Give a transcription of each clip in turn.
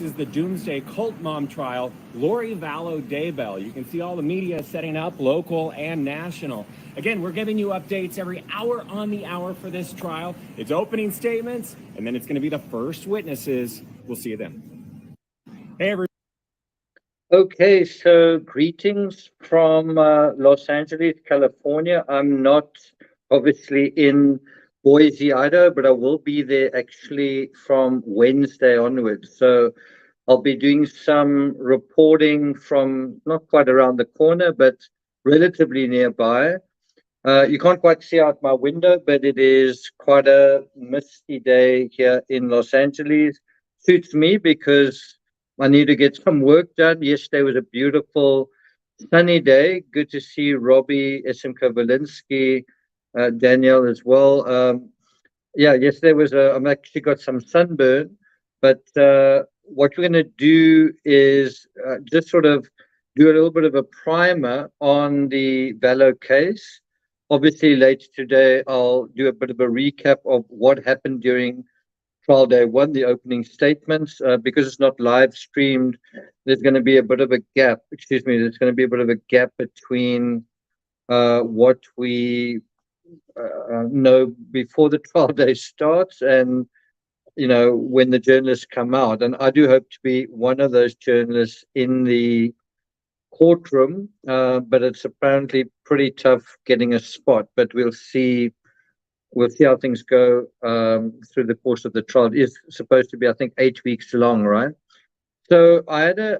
is the Doomsday Cult Mom trial, Lori Vallow Daybell. You can see all the media setting up, local and national. Again, we're giving you updates every hour on the hour for this trial. It's opening statements, and then it's going to be the first witnesses. We'll see you then. Hey, everyone. Okay, so greetings from Los Angeles, California. I'm not obviously in Boise, Idaho, but I will be there actually from Wednesday onwards. So I'll be doing some reporting from not quite around the corner, but relatively nearby. You can't quite see out my window, but it is quite a misty day here in Los Angeles. Suits me because I need to get some work done. Yesterday was a beautiful sunny day. Good to see Robbie, Esimko-Valinsky, Danielle as well. Yeah, yesterday was I'm actually got some sunburn, but what we're going to do is just sort of do a little bit of a primer on the VALLOW case. Obviously, later today, I'll do a bit of a recap of what happened during trial day one, the opening statements. Because it's not live streamed, there's going to be a bit of a gap. Excuse me, there's going to be a bit of a gap between what we know before the trial day starts and, you know, when the journalists come out. And I do hope to be one of those journalists in the courtroom, but it's apparently pretty tough getting a spot. But we'll see how things go through the course of the trial. It is supposed to be, I think, 8 weeks long, right? So I had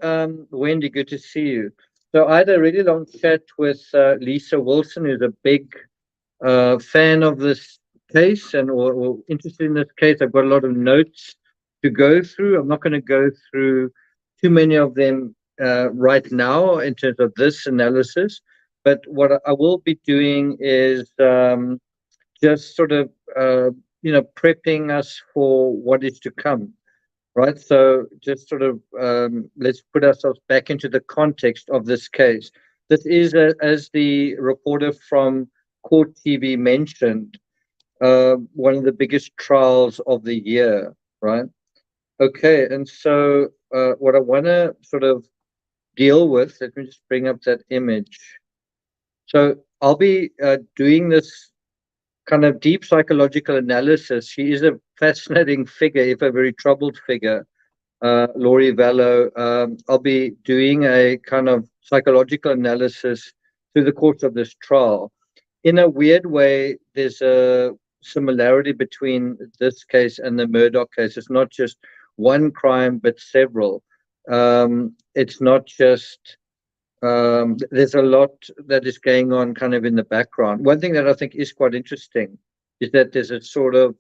Wendy, good to see you. So I had a really long chat with Lisa Wilson, who's a big fan of this case and or interested in this case. I've got a lot of notes to go through. I'm not going to go through too many of them right now in terms of this analysis, but what I will be doing is just sort of prepping us for what is to come, right? So just sort of let's put ourselves back into the context of this case. This is, as the reporter from Court TV mentioned, one of the biggest trials of the year, right? Okay, and so what I want to sort of deal with, let me just bring up that image. So I'll be doing this kind of deep psychological analysis. She is a fascinating figure, if a very troubled figure, Lori Vallow. I'll be doing a kind of psychological analysis through the course of this trial. In a weird way, there's a similarity between this case and the Murdoch case. It's not just one crime, but several. It's not just, there's a lot that is going on kind of in the background. One thing that I think is quite interesting is that there's a sort of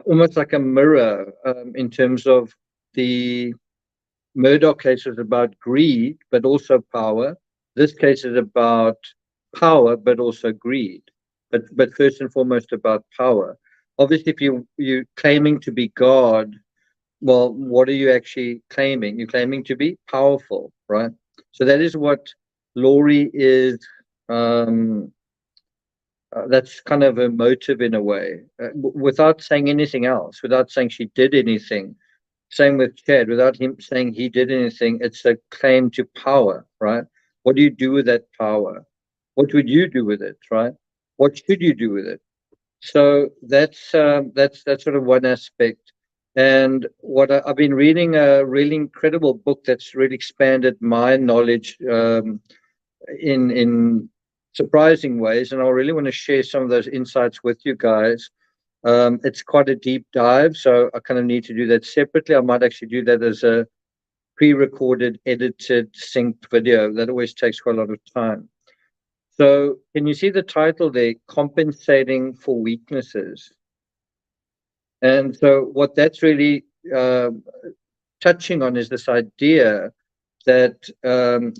almost like a mirror in terms of the Murdoch case was about greed, but also power. This case is about power, but also greed, but first and foremost about power. Obviously, if you're claiming to be God, well, what are you actually claiming? You're claiming to be powerful, right? So that is what Lori is. That's kind of a motive in a way, without saying anything else, without saying she did anything. Same with Chad, without him saying he did anything. It's a claim to power, right? What do you do with that power? What would you do with it, right? What should you do with it? So that's sort of one aspect. And what I've been reading a really incredible book that's really expanded my knowledge in surprising ways, and I really want to share some of those insights with you guys. It's quite a deep dive, so I kind of need to do that separately. I might actually do that as a pre-recorded, edited, synced video. That always takes quite a lot of time. So can you see the title there, Compensating for Weaknesses? And so what that's really touching on is this idea that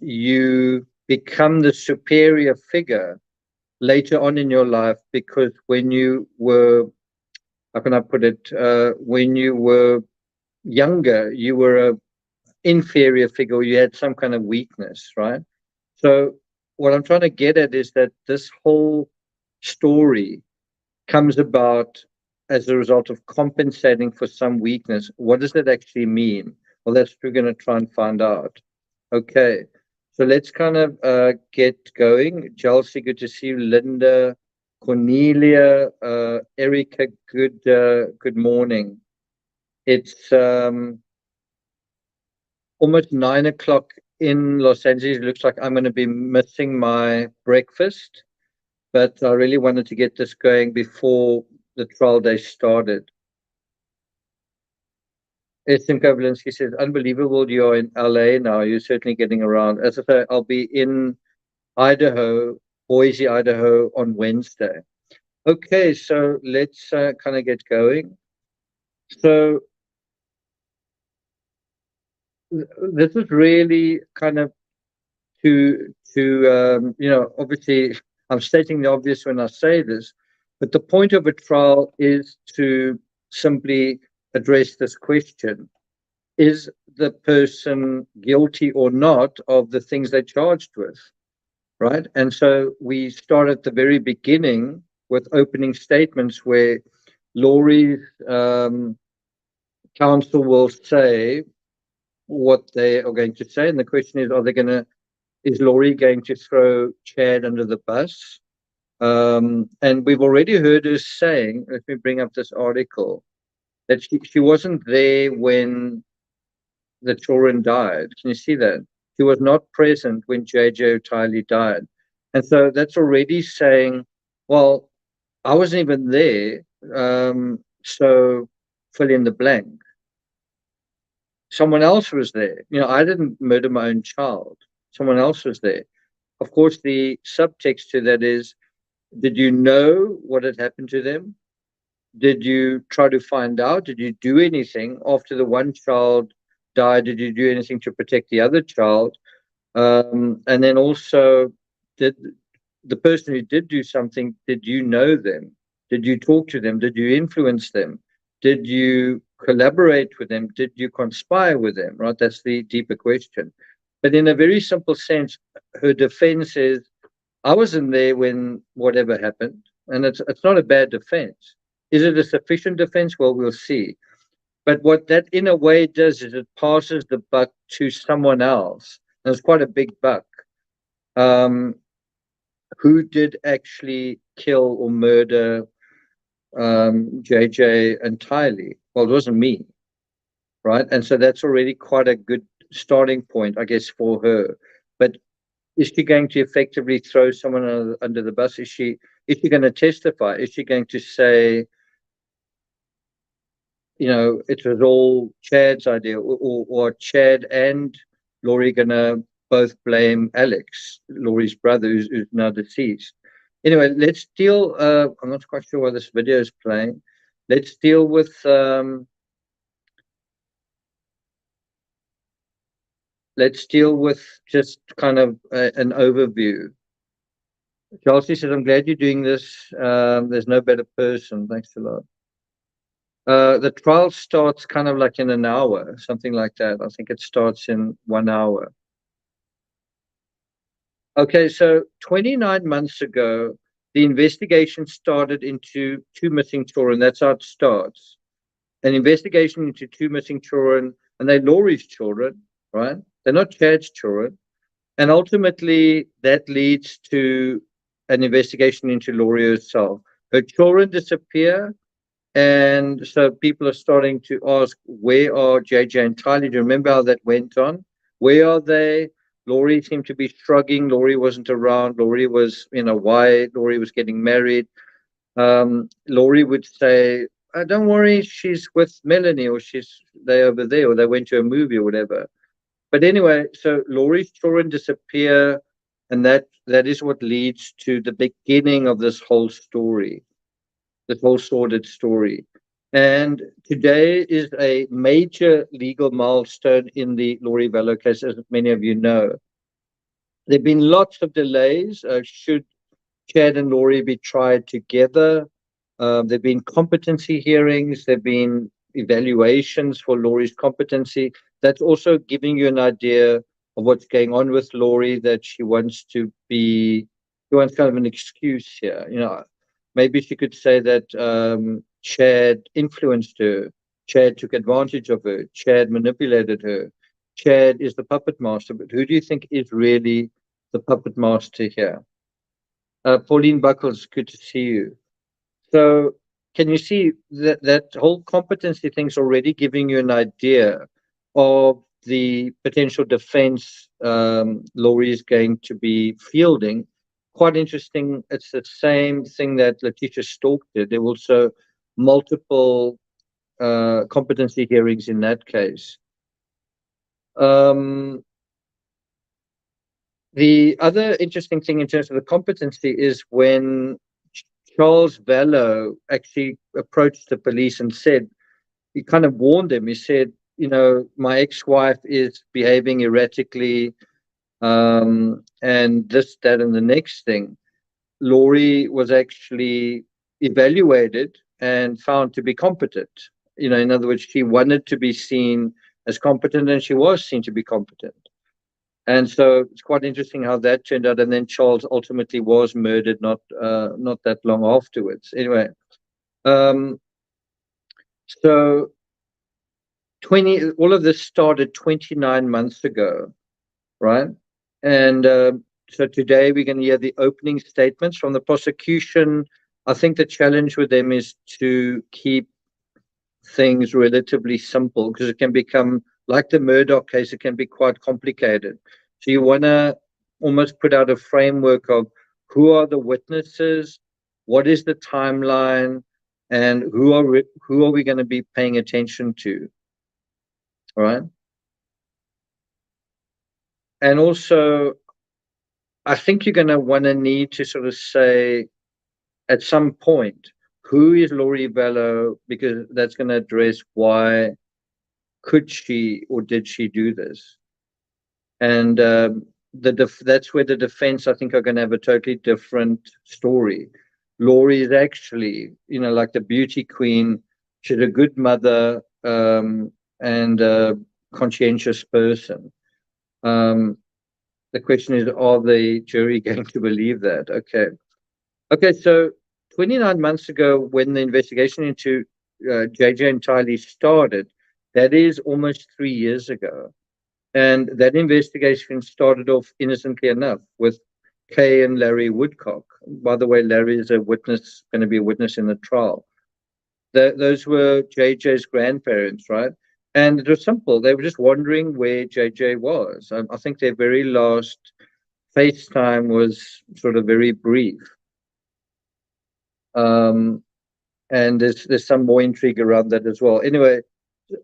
you become the superior figure later on in your life, because when you were, how can I put it, when you were younger, you were a inferior figure, you had some kind of weakness, right? So what I'm trying to get at is that this whole story comes about as a result of compensating for some weakness. What does that actually mean? Well, that's what we're going to try and find out. Okay, so let's kind of get going. Chelsea, good to see you. Linda, Cornelia, Erica, good morning. It's almost 9 o'clock in Los Angeles. It looks like I'm going to be missing my breakfast, but I really wanted to get this going before the trial day started. Tim Koblinski says, unbelievable, you're in LA now. You're certainly getting around. As I say, I'll be in Idaho, Boise, Idaho on Wednesday. Okay, so let's kind of get going. So this is really kind of to obviously I'm stating the obvious when I say this, but the point of a trial is to simply address this question. Is the person guilty or not of the things they're charged with, right? And so we start at the very beginning with opening statements where Laurie's counsel will say what they are going to say, and the question is, is Laurie going to throw Chad under the bus? And we've already heard her saying, let me bring up this article, that she wasn't there when the children died. Can you see that? She was not present when JJ O'Tiley died. And so that's already saying, well, I wasn't even there, so fill in the blank. Someone else was there. I didn't murder my own child. Someone else was there. Of course, the subtext to that is, did you know what had happened to them? Did you try to find out? Did you do anything after the one child died? Did you do anything to protect the other child? And then also, did the person who did do something, did you know them? Did you talk to them? Did you influence them? Did you collaborate with them? Did you conspire with them? Right? That's the deeper question. But in a very simple sense, her defense is, I wasn't there when whatever happened. And it's not a bad defense. Is it a sufficient defense? Well, we'll see. But what that in a way does is it passes the buck to someone else. And it's quite a big buck. Who did actually kill or murder JJ and Tylee? Well, it wasn't me, right? And so that's already quite a good starting point, I guess, for her. But is she going to effectively throw someone under the bus? Is she going to testify? Is she going to say, it was all Chad's idea, or Chad and Laurie gonna both blame Alex, Laurie's brother, who's now deceased? Anyway, let's deal. I'm not quite sure why this video is playing. Let's deal with. Let's deal with just kind of an overview. Chelsea says, I'm glad you're doing this. There's no better person. Thanks a lot. The trial starts kind of like in an hour, something like that. I think it starts in 1 hour. Okay, so 29 months ago, the investigation started into 2 missing children. That's how it starts. An investigation into 2 missing children, and they're Laurie's children, right? They're not Chad's children. And ultimately, that leads to an investigation into Laurie herself. Her children disappear. And so people are starting to ask, where are JJ and Tylee? Do you remember how that went on? Where are they? Laurie seemed to be shrugging. Laurie wasn't around. Laurie was in Hawaii. Laurie was getting married. Laurie would say, don't worry, she's with Melanie, or they're over there, or they went to a movie or whatever. But anyway, so Laurie's children disappear, and that is what leads to the beginning of this whole story. This whole sordid story. And today is a major legal milestone in the Laurie VALLOW case, as many of you know. There have been lots of delays. Should Chad and Laurie be tried together? There have been competency hearings. There have been evaluations for Laurie's competency. That's also giving you an idea of what's going on with Laurie, that she wants kind of an excuse here. Maybe she could say that Chad influenced her. Chad took advantage of her. Chad manipulated her. Chad is the puppet master. But who do you think is really the puppet master here? Pauline Buckles, good to see you. So can you see that that whole competency thing's already giving you an idea of the potential defense Laurie is going to be fielding? Quite interesting. It's the same thing that Letitia Stork did. There were also multiple competency hearings in that case. The other interesting thing in terms of the competency is when Charles VALLOW actually approached the police and said, he kind of warned them. He said, you know, my ex-wife is behaving erratically, and this, that, and the next thing. Laurie was actually evaluated and found to be competent. You know, in other words, she wanted to be seen as competent, and she was seen to be competent. And so it's quite interesting how that turned out. And then Charles ultimately was murdered not that long afterwards. Anyway, so all of this started 29 months ago, right? And so today we're going to hear the opening statements from the prosecution. I think the challenge with them is to keep things relatively simple, because it can become, like the Murdoch case, it can be quite complicated. So you want to almost put out a framework of who are the witnesses, what is the timeline, and who are we going to be paying attention to, all right? And also, I think you're going to want to need to sort of say at some point, who is Laurie VALLOW, because that's going to address why could she or did she do this. And that's where the defense, I think, are going to have a totally different story. Laurie is actually, you know, like the beauty queen. She's a good mother and a conscientious person. The question is, are the jury going to believe that? Okay, so 29 months ago, when the investigation into JJ and Tylee started, that is almost 3 years ago. And that investigation started off innocently enough with Kay and Larry Woodcock. By the way, Larry is a witness, going to be a witness in the trial. Those were JJ's grandparents, right? And it was simple. They were just wondering where JJ was. I think their very last FaceTime was sort of very brief. And there's some more intrigue around that as well. Anyway,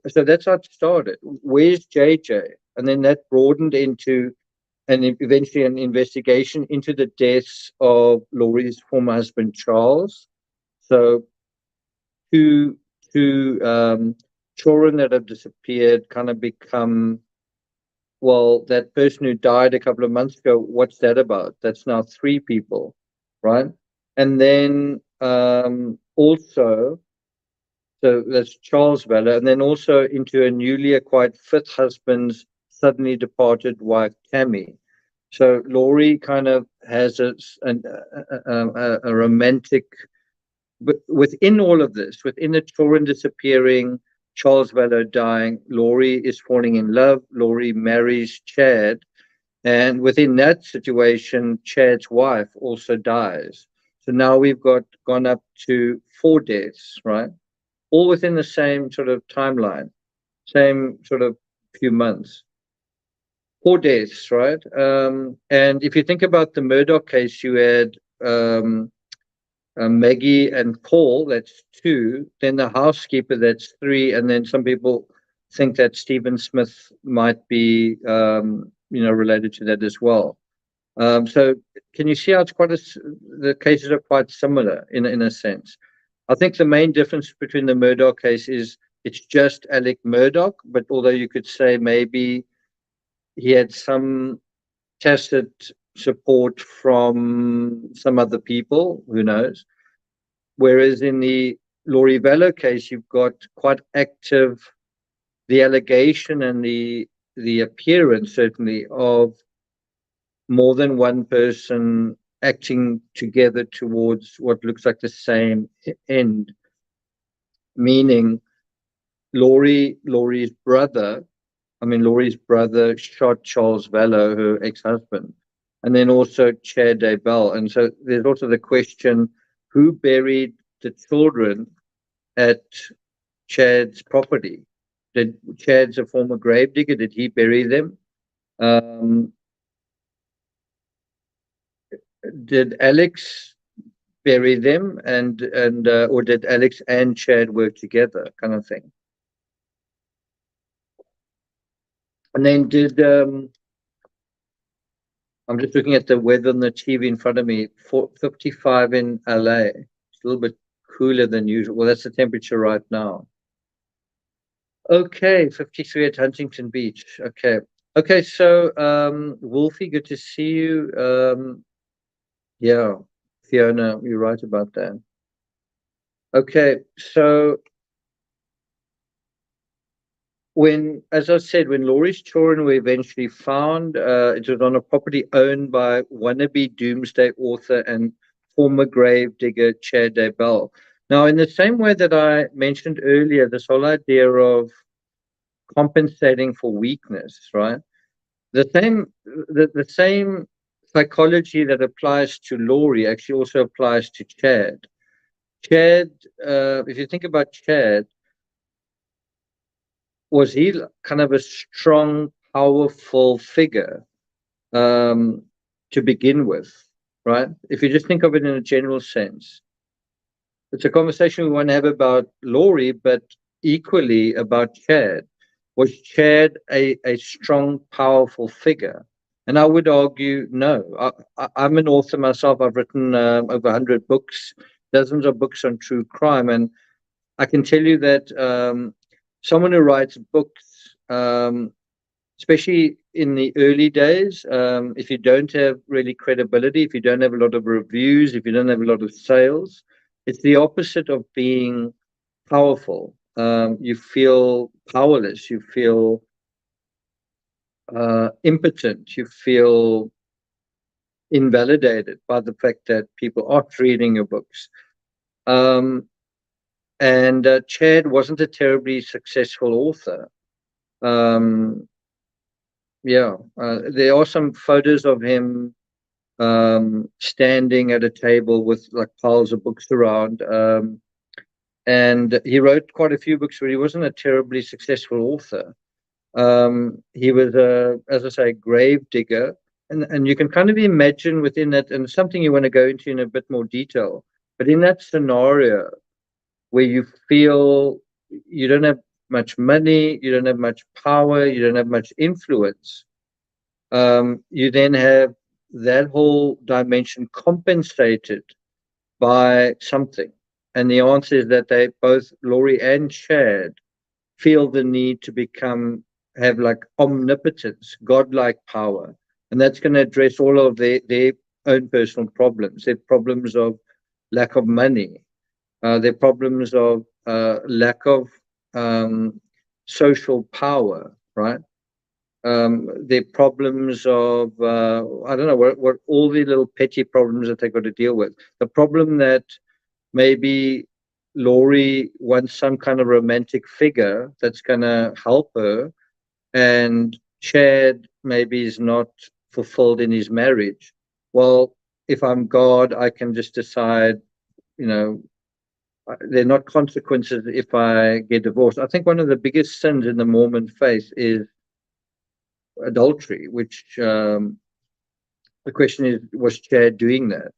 so that's how it started. Where's JJ? And then that broadened into, and eventually an investigation into the deaths of Laurie's former husband, Charles. So two children that have disappeared kind of become, well, that person who died a couple of months ago, what's that about? That's now 3 people, right? And then also, so that's Charles VALLOW, and then also into a newly acquired 5th husband's suddenly departed wife, Tammy. So Laurie kind of has a romantic, but within all of this, within the children disappearing, Charles VALLOW dying, Laurie is falling in love. Laurie marries Chad, and within that situation, Chad's wife also dies. So now we've gone up to 4 deaths, right? All within the same sort of timeline, same sort of few months. 4 deaths, right? And if you think about the Murdoch case, you had Maggie and Paul, that's 2. Then the housekeeper, that's 3. And then some people think that Stephen Smith might be, related to that as well. So can you see how it's the cases are quite similar in a sense? I think the main difference between the Murdoch case is it's just Alec Murdoch, but although you could say maybe he had some tacit support from some other people, who knows? Whereas in the Laurie VALLOW case, you've got quite active, the allegation and the appearance certainly of more than one person acting together towards what looks like the same end. meaning Laurie's brother shot Charles VALLOW, her ex-husband, and then also Chad Daybell. And so there's also the question, who buried the children at Chad's property? Did Chad's a former gravedigger? Did he bury them? Did Alex bury them, or did Alex and Chad work together, kind of thing? And then I'm just looking at the weather on the TV in front of me. 55 in LA. It's a little bit cooler than usual. Well, that's the temperature right now. Okay, 53 at Huntington Beach. Okay. So Wolfie, good to see you. Yeah, Fiona, you're right about that. Okay, so as I said, when Laurie's children were eventually found, it was on a property owned by wannabe doomsday author and former grave digger Chad Daybell. Now, in the same way that I mentioned earlier, this whole idea of compensating for weakness, right? The same psychology that applies to Laurie actually also applies to Chad. Chad, if you think about Chad, was he kind of a strong, powerful figure to begin with, right? If you just think of it in a general sense, it's a conversation we want to have about Laurie, but equally about Chad. Was Chad a strong, powerful figure? And I would argue, no. I'm an author myself. I've written over 100 books, dozens of books on true crime. And I can tell you that someone who writes books, especially in the early days, if you don't have really credibility, if you don't have a lot of reviews, if you don't have a lot of sales, it's the opposite of being powerful. You feel powerless. You feel impotent. You feel invalidated by the fact that people aren't reading your books. And Chad wasn't a terribly successful author. There are some photos of him standing at a table with like piles of books around. And he wrote quite a few books, but he wasn't a terribly successful author. He was as I say, grave digger. And you can kind of imagine within that, and something you want to go into in a bit more detail, but in that scenario where you feel you don't have much money, you don't have much power, you don't have much influence, you then have that whole dimension compensated by something. And the answer is that they both, Laurie and Chad, feel the need to have like omnipotence, godlike power. And that's going to address all of their own personal problems, their problems of lack of money, their problems of lack of social power, right? Their problems of, I don't know, what all the little petty problems that they've got to deal with. The problem that maybe Laurie wants some kind of romantic figure that's going to help her, and Chad maybe is not fulfilled in his marriage. Well, if I'm God, I can just decide, there are not consequences if I get divorced. I think one of the biggest sins in the Mormon faith is adultery, which the question is, was Chad doing that?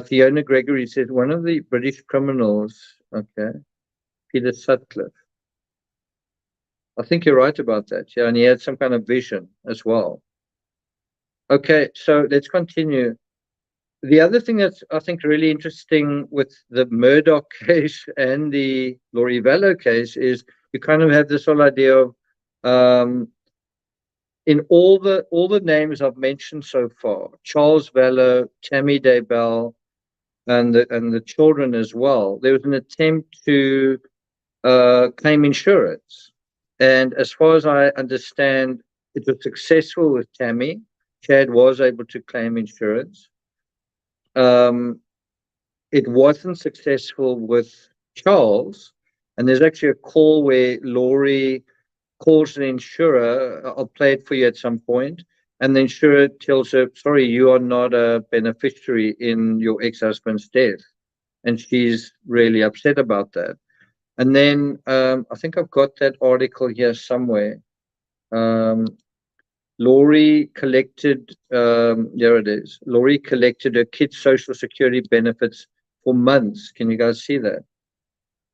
Fiona Gregory says one of the British criminals, Peter Sutcliffe. I think you're right about that. Yeah, and he had some kind of vision as well. Okay, so let's continue. The other thing that's, I think, really interesting with the Murdoch case and the Laurie VALLOW case is you kind of have this whole idea of in all the names I've mentioned so far, Charles VALLOW, Tammy Daybell, and the children as well, there was an attempt to claim insurance. And as far as I understand, it was successful with Tammy. Chad was able to claim insurance. It wasn't successful with Charles, and there's actually a call where Laurie calls an insurer. I'll play it for you at some point. And the insurer tells her, sorry, you are not a beneficiary in your ex-husband's death. And she's really upset about that. And then I think I've got that article here somewhere. Laurie collected, there it is. Laurie collected her kids' social security benefits for months. Can you guys see that?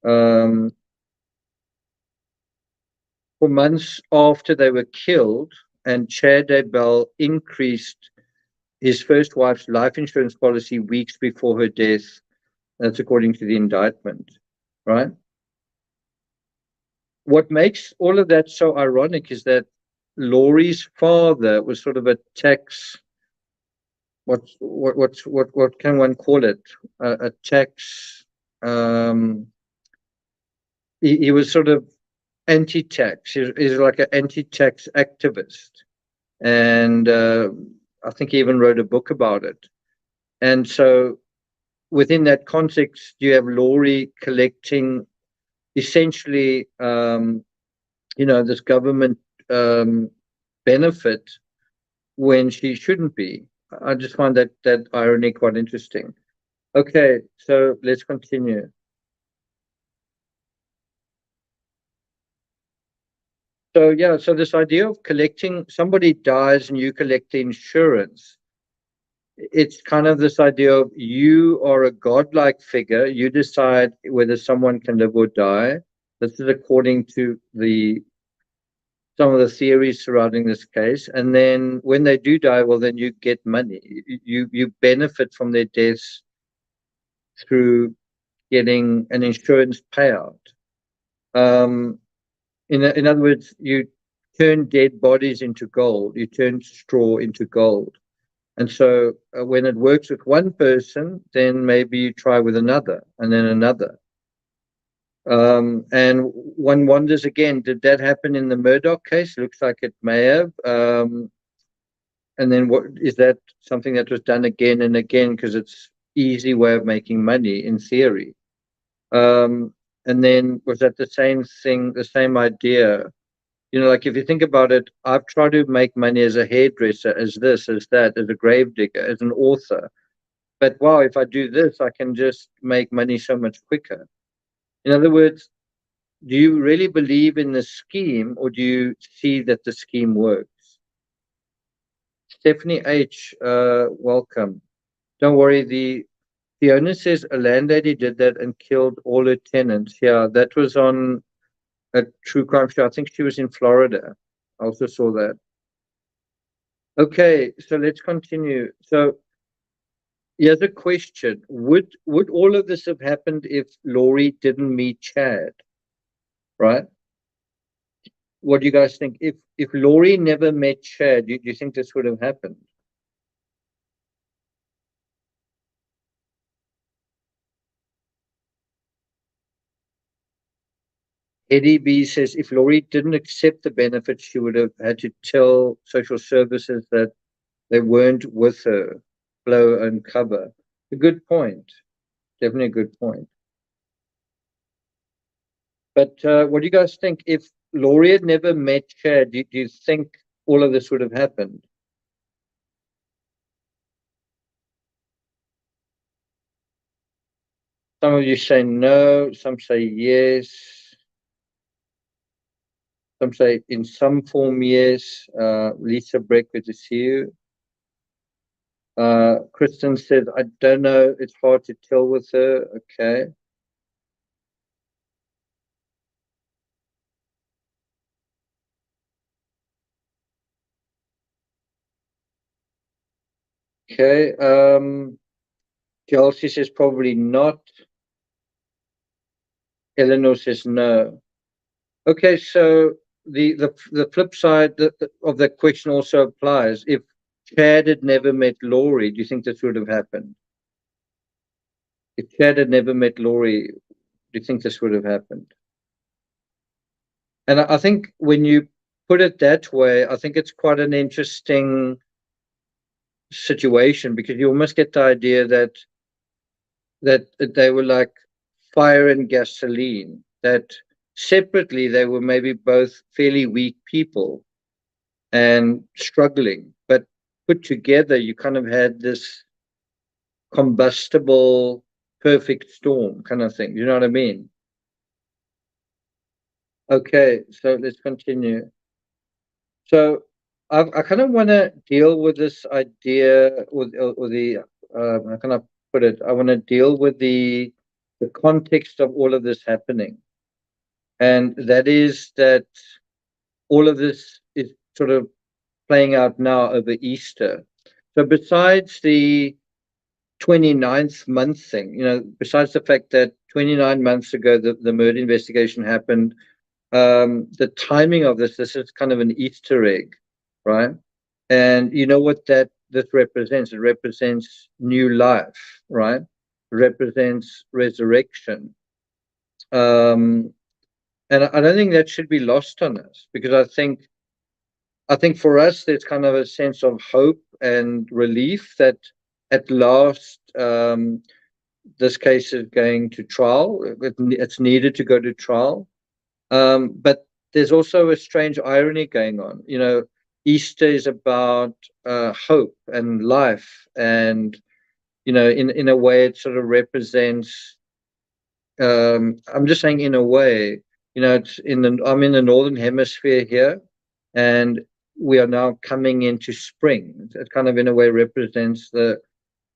For months after they were killed, and Chad Daybell increased his first wife's life insurance policy weeks before her death. That's according to the indictment, right? What makes all of that so ironic is that Laurie's father was sort of a tax. What can one call it? A tax. He was sort of anti-tax. He's like an anti-tax activist, and I think he even wrote a book about it. And so, within that context, you have Laurie collecting essentially, this government benefit when she shouldn't be. I just find that irony quite interesting. Okay, so let's continue. So yeah, so this idea of collecting, somebody dies and you collect the insurance, it's kind of this idea of you are a godlike figure. You decide whether someone can live or die. This is according to some of the theories surrounding this case. And then when they do die, well, then you get money. You benefit from their deaths through getting an insurance payout. In other words, you turn dead bodies into gold. You turn straw into gold. And so when it works with one person, then maybe you try with another and then another. And one wonders again, did that happen in the Murdoch case? Looks like it may have. And then what is that something that was done again and again because it's easy way of making money in theory? And then was that the same thing, the same idea? Like if you think about it, I've tried to make money as a hairdresser, as this, as that, as a gravedigger, as an author. But wow, if I do this, I can just make money so much quicker. In other words, do you really believe in the scheme or do you see that the scheme works? Stephanie H, welcome. Don't worry, the owner says a landlady did that and killed all her tenants. Yeah, that was on a true crime show. I think she was in Florida. I also saw that. Okay, so let's continue. So here's a question. Would all of this have happened if Laurie didn't meet Chad? Right? What do you guys think? If Laurie never met Chad, do you think this would have happened? Eddie B says if Laurie didn't accept the benefits, she would have had to tell social services that they weren't with her, blow and cover. A good point. Definitely a good point. But what do you guys think? If Laurie had never met Chad, do you think all of this would have happened? Some of you say no, some say yes. Some say in some form, yes. Lisa Breck, good to see you. Kristen said, I don't know. It's hard to tell with her. Okay. Okay. Kelsey says probably not. Eleanor says no. Okay, so the flip side of that question also applies. If Chad had never met Laurie, do you think this would have happened? If Chad had never met Laurie, do you think this would have happened? And I think when you put it that way, I think it's quite an interesting situation because you almost get the idea that they were like fire and gasoline, that separately they were maybe both fairly weak people and struggling, but put together you kind of had this combustible perfect storm kind of thing. You know what I mean? Okay, so let's continue. So I kind of want to deal with this idea, or the how can I put it? I want to deal with the context of all of this happening, and that is that all of this is sort of playing out now over Easter. So besides the 29th month thing, besides the fact that 29 months ago the murder investigation happened, the timing of this is kind of an Easter egg, right? And you know what this represents? It represents new life, right? It represents resurrection. And I don't think that should be lost on us, because I think for us there's kind of a sense of hope and relief that at last this case is going to trial. It's needed to go to trial. But there's also a strange irony going on. Easter is about hope and life, and in a way it sort of represents. I'm just saying, in a way, it's I'm in the northern hemisphere here, and we are now coming into spring. It kind of, in a way, represents the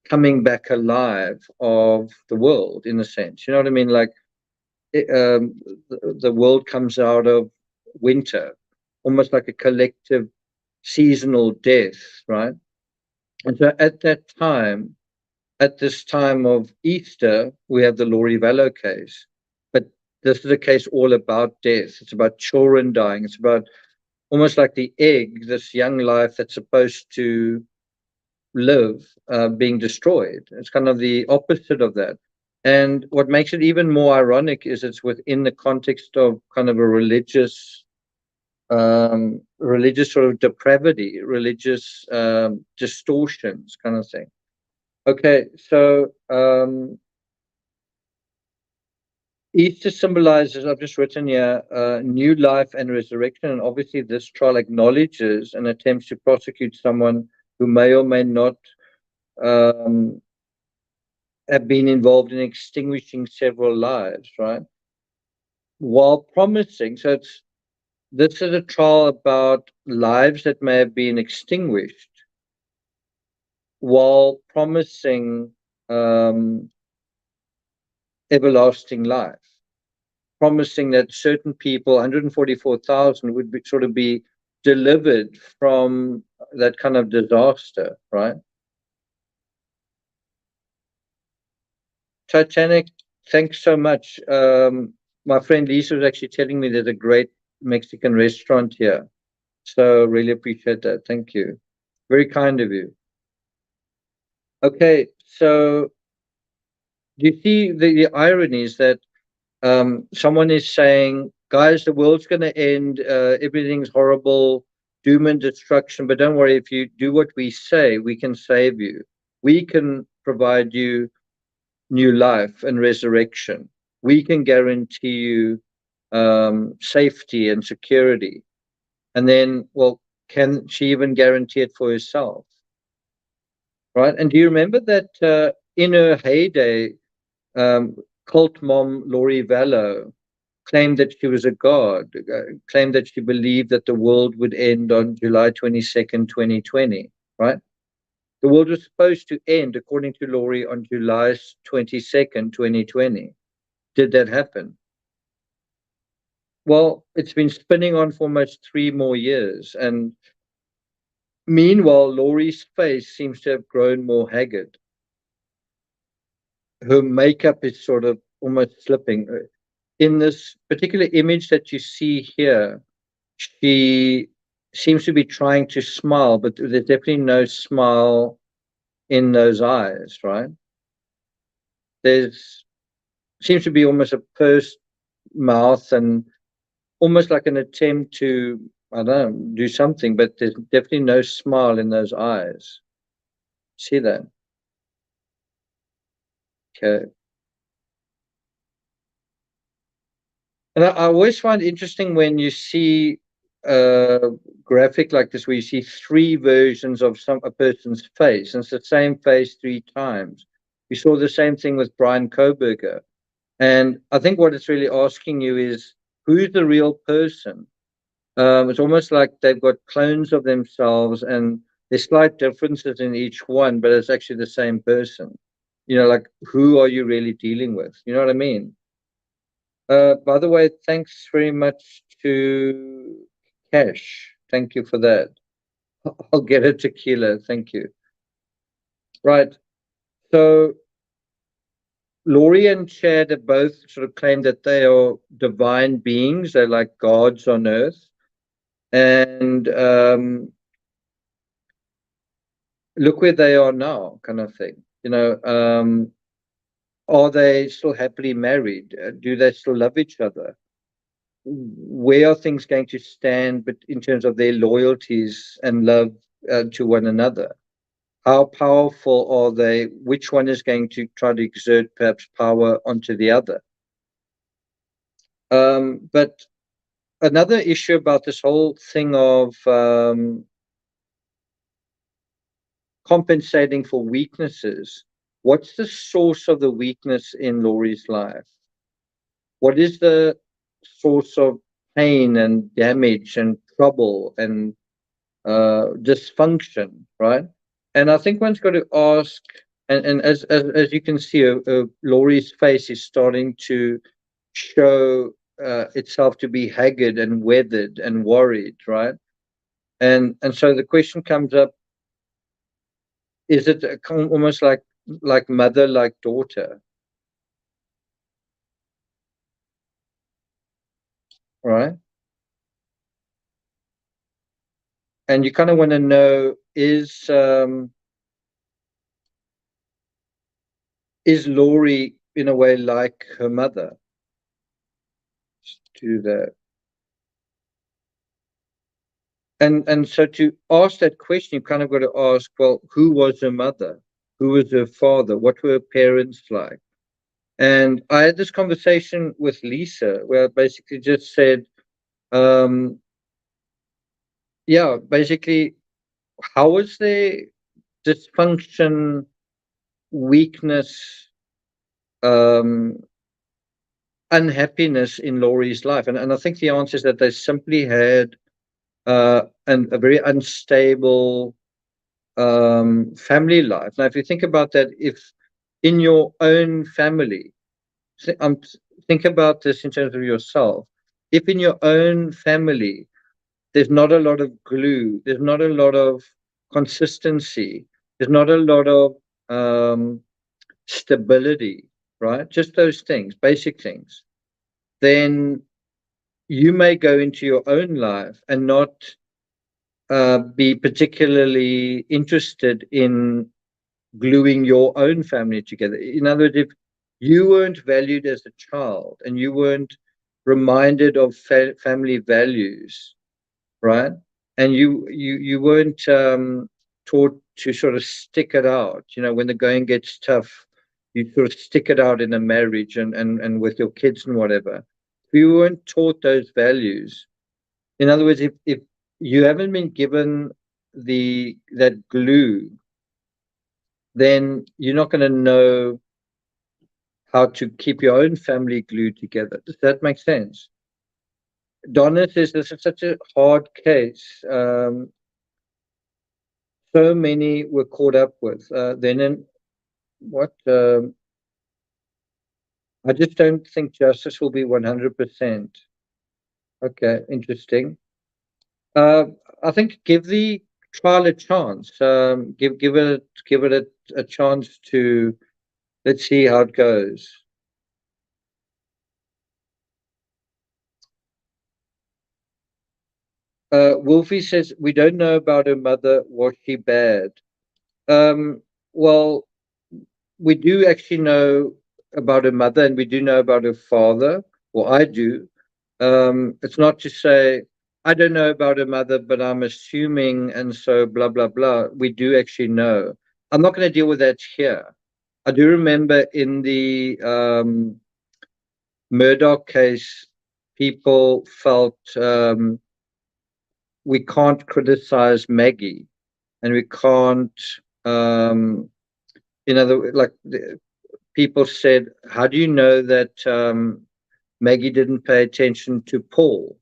coming back alive of the world, in a sense. You know what I mean? Like, the world comes out of winter, almost like a collective seasonal death, right? And so at this time of Easter, we have the Laurie VALLOW case. But this is a case all about death. It's about children dying. It's about almost like the egg, this young life that's supposed to live, being destroyed. It's kind of the opposite of that. And what makes it even more ironic is it's within the context of kind of a religious sort of depravity, religious distortions kind of thing. Okay, so Easter symbolizes, I've just written here, new life and resurrection. And obviously this trial acknowledges and attempts to prosecute someone who may or may not have been involved in extinguishing several lives, right? While promising, this is a trial about lives that may have been extinguished, while promising everlasting life, promising that certain people, 144,000, would sort of be delivered from that kind of disaster, right? Titanic, thanks so much. My friend Lisa was actually telling me there's a great Mexican restaurant here. So really appreciate that. Thank you. Very kind of you. Okay, so do you see the irony is that someone is saying, guys, the world's going to end, everything's horrible, doom and destruction, but don't worry, if you do what we say, we can save you. We can provide you new life and resurrection. We can guarantee you safety and security. And then, well, can she even guarantee it for herself? Right? And do you remember that in her heyday, cult mom Laurie VALLOW claimed that she was a god, claimed that she believed that the world would end on July 22nd, 2020, right? The world was supposed to end, according to Laurie, on July 22nd, 2020. Did that happen? Well, it's been spinning on for almost 3 more years. And meanwhile, Laurie's face seems to have grown more haggard. Her makeup is sort of almost slipping. In this particular image that you see here, she seems to be trying to smile, but there's definitely no smile in those eyes, right? There's seems to be almost a pursed mouth and almost like an attempt to, I don't know, do something, but there's definitely no smile in those eyes. See that? Okay. And I always find interesting when you see a graphic like this, where you see three versions of a person's face, and it's the same face three times. We saw the same thing with Brian Koberger. And I think what it's really asking you is, who's the real person? It's almost like they've got clones of themselves, and there's slight differences in each one, but it's actually the same person. Like, who are you really dealing with? You know what I mean? By the way, thanks very much to Cash. Thank you for that. I'll get a tequila. Thank you. Right. So Laurie and Chad have both sort of claimed that they are divine beings. They're like gods on earth. And look where they are now, kind of thing. Are they still happily married? Do they still love each other? Where are things going to stand, but in terms of their loyalties and love to one another? How powerful are they? Which one is going to try to exert perhaps power onto the other? But another issue about this whole thing of compensating for weaknesses, what's the source of the weakness in Laurie's life? What is the source of pain and damage and trouble and dysfunction, right? And I think one's got to ask, and as you can see, Laurie's face is starting to show itself to be haggard and weathered and worried, right? And so the question comes up: is it almost like mother, like daughter, right? And you kind of want to know, is Laurie in a way like her mother? Just do that. And so to ask that question, you kind of got to ask, well, who was her mother? Who was her father? What were her parents like? And I had this conversation with Lisa where I basically just said, yeah, basically, how is there dysfunction, weakness, unhappiness in Laurie's life? And I think the answer is that they simply had a very unstable family life. Now, if you think about that, if in your own family, think about this in terms of yourself. If in your own family, there's not a lot of glue, there's not a lot of consistency, there's not a lot of stability, right? Just those things, basic things. Then you may go into your own life and not be particularly interested in gluing your own family together. In other words, if you weren't valued as a child and you weren't reminded of family values, right? And you weren't taught to sort of stick it out. When the going gets tough, you sort of stick it out in a marriage and with your kids and whatever. If you weren't taught those values, in other words, if you haven't been given that glue, then you're not going to know how to keep your own family glued together. Does that make sense? Donna says this is such a hard case. So many were caught up with. Then in what? I just don't think justice will be 100%. Okay, interesting. I think give the trial a chance. Give it a chance to, let's see how it goes. Wolfie says, we don't know about her mother. Was she bad? Well, we do actually know about her mother, and we do know about her father. Well, I do. It's not to say I don't know about her mother, but I'm assuming, and so blah, blah, blah. We do actually know. I'm not going to deal with that here. I do remember in the Murdoch case, people felt we can't criticize Maggie, and we can't, people said, how do you know that Maggie didn't pay attention to Paul?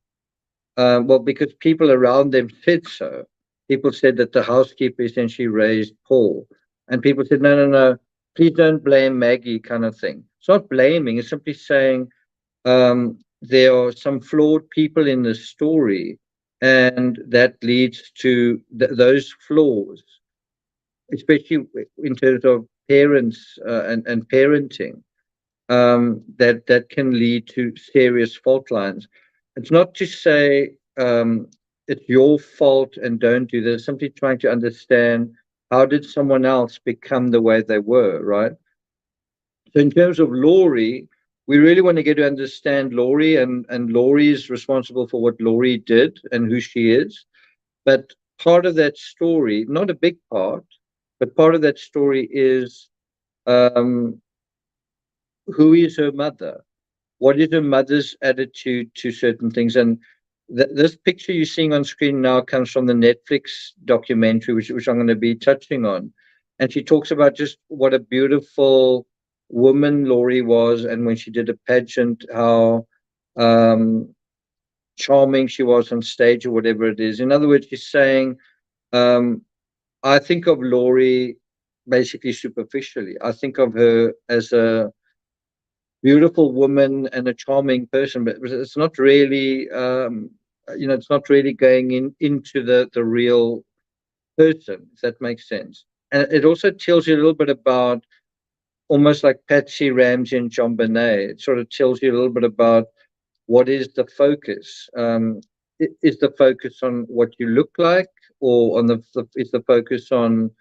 Well, because people around them said so. People said that the housekeeper essentially raised Paul. And people said, no, no, no, please don't blame Maggie, kind of thing. It's not blaming, it's simply saying there are some flawed people in the story, and that leads to those flaws, especially in terms of parents and parenting, that can lead to serious fault lines. It's not to say it's your fault and don't do this. Simply trying to understand, how did someone else become the way they were, right? So in terms of Laurie, we really want to get to understand Laurie, and Laurie is responsible for what Laurie did and who she is. But part of that story, not a big part, but part of that story is who is her mother? What is her mother's attitude to certain things? And this picture you're seeing on screen now comes from the Netflix documentary, which I'm going to be touching on. And she talks about just what a beautiful woman Laurie was, and when she did a pageant, how charming she was on stage, or whatever it is. In other words, she's saying, I think of Laurie basically superficially. I think of her as a beautiful woman and a charming person, but it's not really, it's not really going into the real person, if that makes sense. And it also tells you a little bit about, almost like Patsy Ramsey and John Bonet. It sort of tells you a little bit about what is the focus. Is the focus on what you look like, or on is the focus on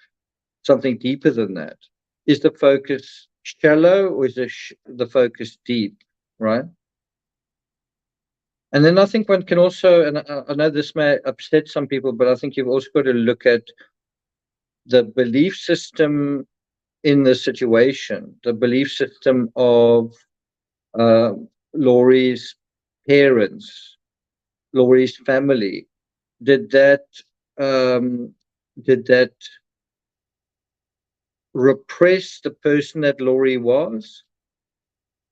something deeper than that? Is the focus shallow, or is the focus deep, right? And then I think one can also, and I know this may upset some people, but I think you've also got to look at the belief system in the situation, the belief system of Laurie's parents, Laurie's family. Did that repress the person that Laurie was,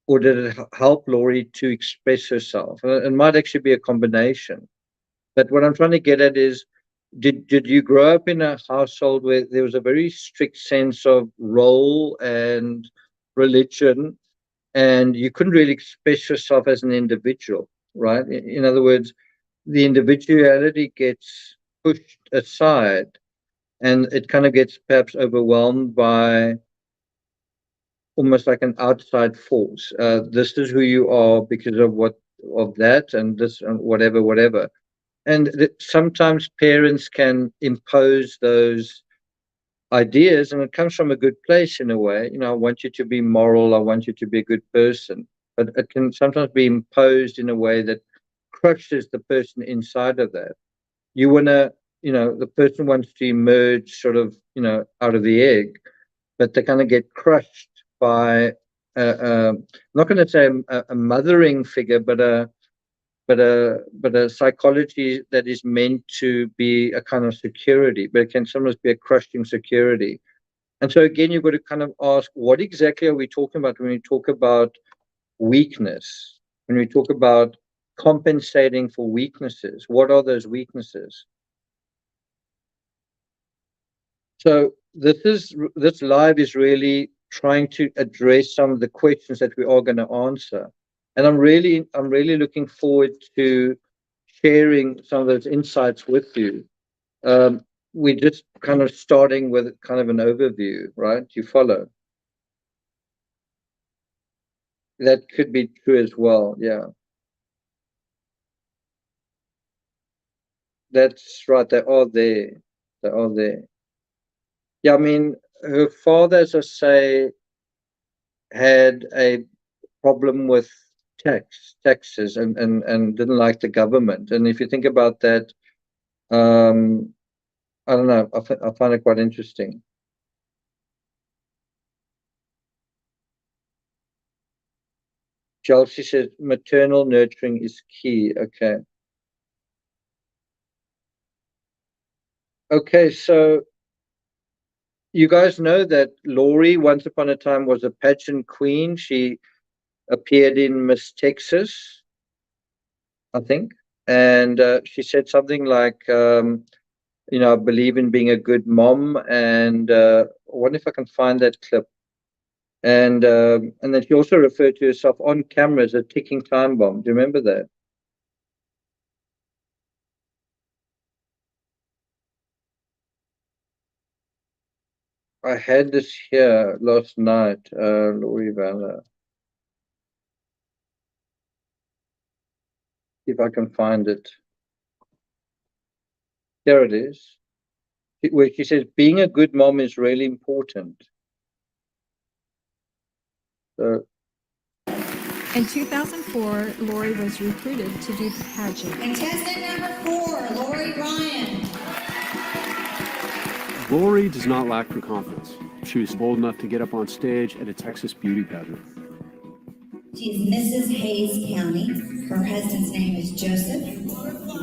or did it help Laurie to express herself? And it might actually be a combination. But what I'm trying to get at is, did you grow up in a household where there was a very strict sense of role and religion, and you couldn't really express yourself as an individual, right? In other words, the individuality gets pushed aside, and it kind of gets perhaps overwhelmed by almost like an outside force. This is who you are because of that, and this, and whatever. And sometimes parents can impose those ideas, and it comes from a good place in a way. I want you to be moral, I want you to be a good person. But it can sometimes be imposed in a way that crushes the person inside of that. You want to, the person wants to emerge sort of, out of the egg, but they kind of get crushed by, I'm not going to say a mothering figure, but a psychology that is meant to be a kind of security, but it can sometimes be a crushing security. And so again, you've got to kind of ask, what exactly are we talking about when we talk about weakness? When we talk about compensating for weaknesses, what are those weaknesses? So this live is really trying to address some of the questions that we are going to answer. And I'm really looking forward to sharing some of those insights with you. We're just kind of starting with kind of an overview, right? You follow? That could be true as well, yeah. That's right, they are there. They are there. Yeah, I mean, her father, as I say, had a problem with taxes, and didn't like the government. And if you think about that, I don't know, I find it quite interesting. Chelsea says maternal nurturing is key. Okay. Okay, so you guys know that Laurie, once upon a time, was a pageant queen. She appeared in Miss Texas, I think. And she said something like, I believe in being a good mom. And I wonder if I can find that clip. And then she also referred to herself on camera as a ticking time bomb. Do you remember that? I had this here last night, Laurie Vallow. If I can find it. There it is. Where she says, being a good mom is really important. So, in 2004, Lori was recruited to do the pageant. Contestant number 4, Lori Ryan. Lori does not lack for confidence. She was bold enough to get up on stage at a Texas beauty pageant. She's Mrs. Hayes County. Her husband's name is Joseph.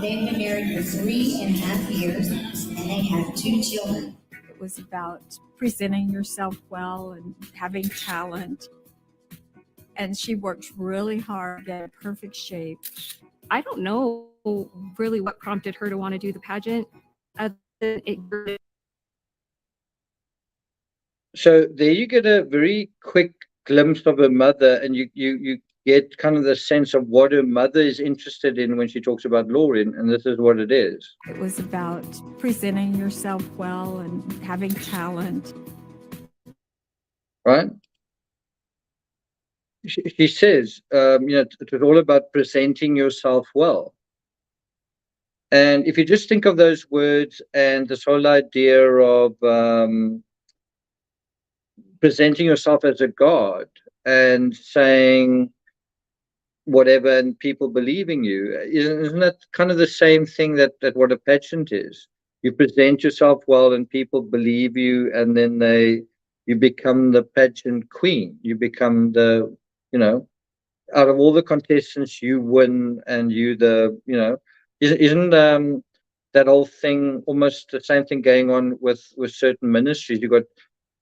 They've been married for 3.5 years, and they have 2 children. It was about presenting yourself well and having talent. And she worked really hard to get in perfect shape. I don't know really what prompted her to want to do the pageant. So there you get a very quick glimpse of her mother, and you get kind of the sense of what her mother is interested in when she talks about Laurie, and this is what it is. It was about presenting yourself well and having talent. Right? She says, it was all about presenting yourself well. And if you just think of those words and this whole idea of presenting yourself as a god and saying whatever and people believing you, isn't that kind of the same thing that what a pageant is? You present yourself well and people believe you, and then you become the pageant queen. You become the, out of all the contestants, you win, and isn't that whole thing almost the same thing going on with certain ministries? You've got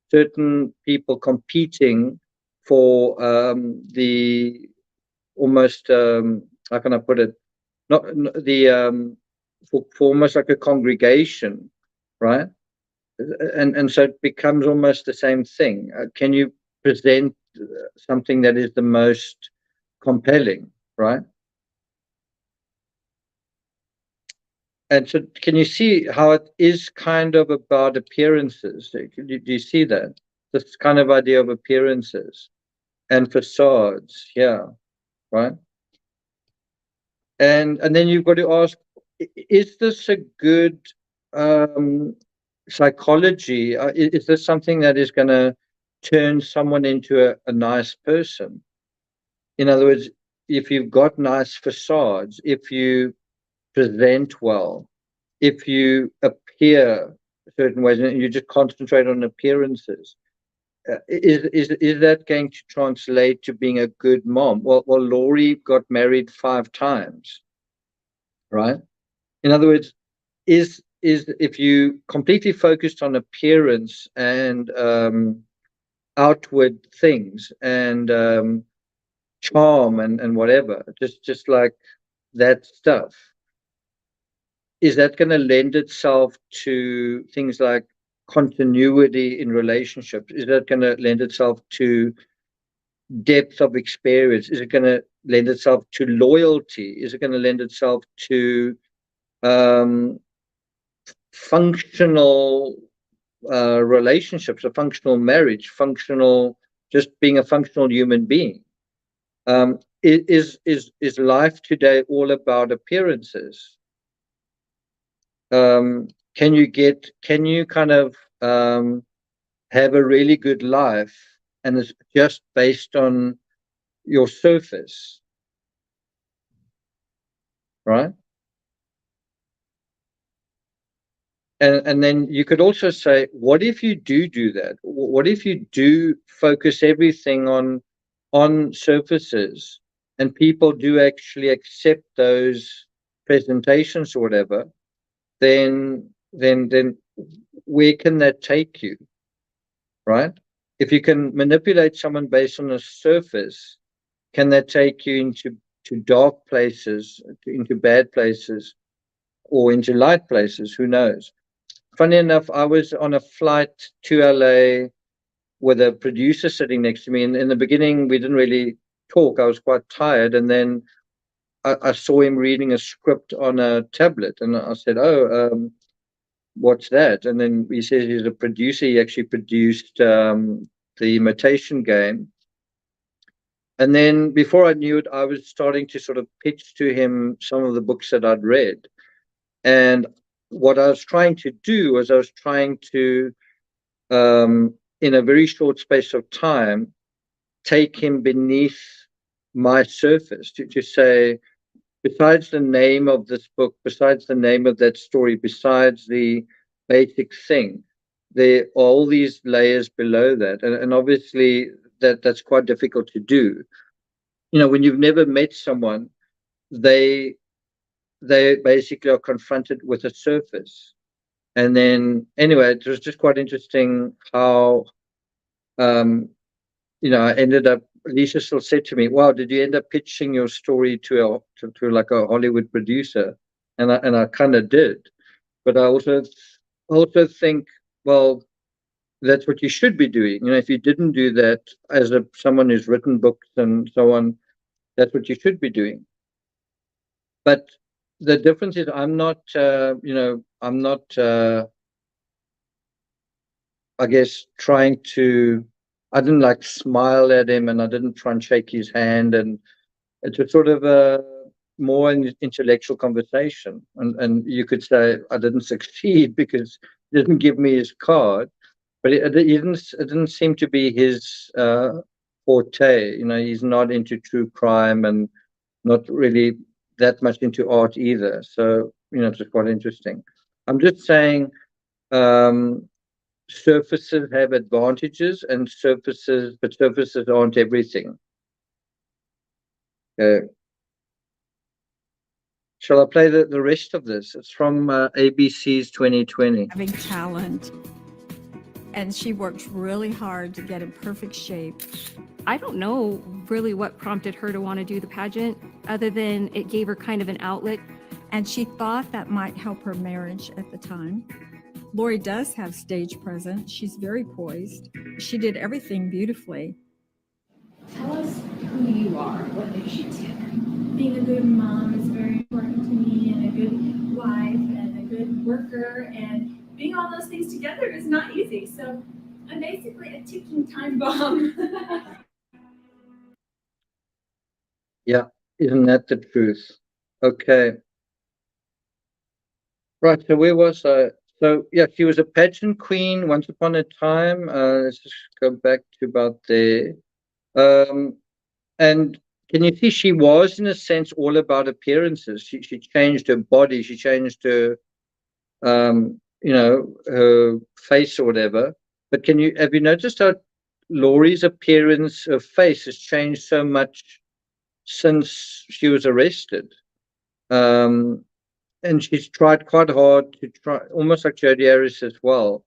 certain people competing for the almost how can I put it? Not the for almost like a congregation, right? And so it becomes almost the same thing. Can you present something that is the most compelling, right? And so can you see how it is kind of about appearances? Do you see that? This kind of idea of appearances and facades, yeah, right? And then you've got to ask, is this a good psychology? Is this something that is going to turn someone into a nice person? In other words, if you've got nice facades, if you present well, if you appear certain ways and you just concentrate on appearances, is that going to translate to being a good mom? Well, Laurie got married 5 times, right? In other words, is if you completely focused on appearance and outward things and charm and whatever, just like that stuff, is that going to lend itself to things like continuity in relationships? Is that going to lend itself to depth of experience? Is it going to lend itself to loyalty? Is it going to lend itself to functional relationships, a functional marriage, just being a functional human being? Is life today all about appearances? Can you kind of have a really good life and it's just based on your surface, right? And then you could also say, what if you do that? What if you do focus everything on surfaces and people do actually accept those presentations or whatever, then where can that take you, right? If you can manipulate someone based on a surface, can that take you into dark places, into bad places, or into light places? Who knows? Funny enough, I was on a flight to LA with a producer sitting next to me, and in the beginning we didn't really talk. I was quite tired, and then I saw him reading a script on a tablet, and I said, "Oh, what's that?" And then he says he's a producer. He actually produced the Imitation Game. And then before I knew it, I was starting to sort of pitch to him some of the books that I'd read. And what I was trying to do was I was trying to, in a very short space of time, take him beneath my surface to say, besides the name of this book, besides the name of that story, besides the basic thing, there are all these layers below that. And obviously that's quite difficult to do. You know, when you've never met someone, they basically are confronted with a surface. And then anyway, it was just quite interesting how you know, I ended up, Lisa still said to me, "Wow, did you end up pitching your story to like a Hollywood producer?" And I kind of did. But I also think, well, that's what you should be doing. You know, if you didn't do that as someone who's written books and so on, that's what you should be doing. But the difference is I'm not, you know, I'm not, I guess, trying to, I didn't like smile at him, and I didn't try and shake his hand, and it was sort of a more intellectual conversation. And you could say I didn't succeed because he didn't give me his card, but it didn't seem to be his forte. You know, he's not into true crime and not really that much into art either. So, you know, it's quite interesting. I'm just saying, surfaces have advantages, and but surfaces aren't everything. Shall I play the rest of this? It's from ABC's 2020. Having talent, and she worked really hard to get in perfect shape. I don't know really what prompted her to want to do the pageant, other than it gave her kind of an outlet. And she thought that might help her marriage at the time. Lori does have stage presence. She's very poised. She did everything beautifully. Tell us who you are. What makes you tick? Being a good mom is very important to me, and a good wife, and a good worker, and being all those things together is not easy. So I'm basically a ticking time bomb. Yeah, isn't that the truth? Okay. Right, so where was I? So yeah, she was a pageant queen once upon a time. Let's just go back to about there. And can you see she was, in a sense, all about appearances. She changed her body, she changed her, you know, her face or whatever. But have you noticed how Laurie's appearance, her face, has changed so much since she was arrested? And she's tried quite hard to try, almost like Jodi Harris as well,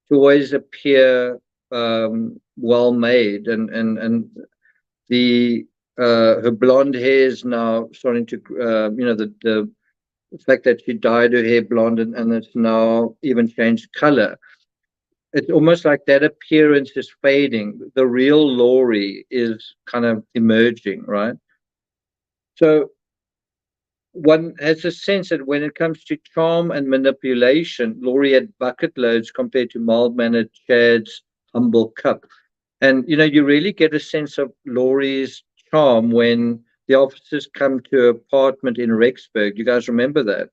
to always appear well made, and the her blonde hair is now starting to, you know, the fact that she dyed her hair blonde and it's now even changed color. It's almost like that appearance is fading. The real Laurie is kind of emerging, right? So one has a sense that when it comes to charm and manipulation, Laurie had bucket loads compared to mild-mannered Chad's humble cup. And, you know, you really get a sense of Laurie's charm when the officers come to her apartment in Rexburg. You guys remember that?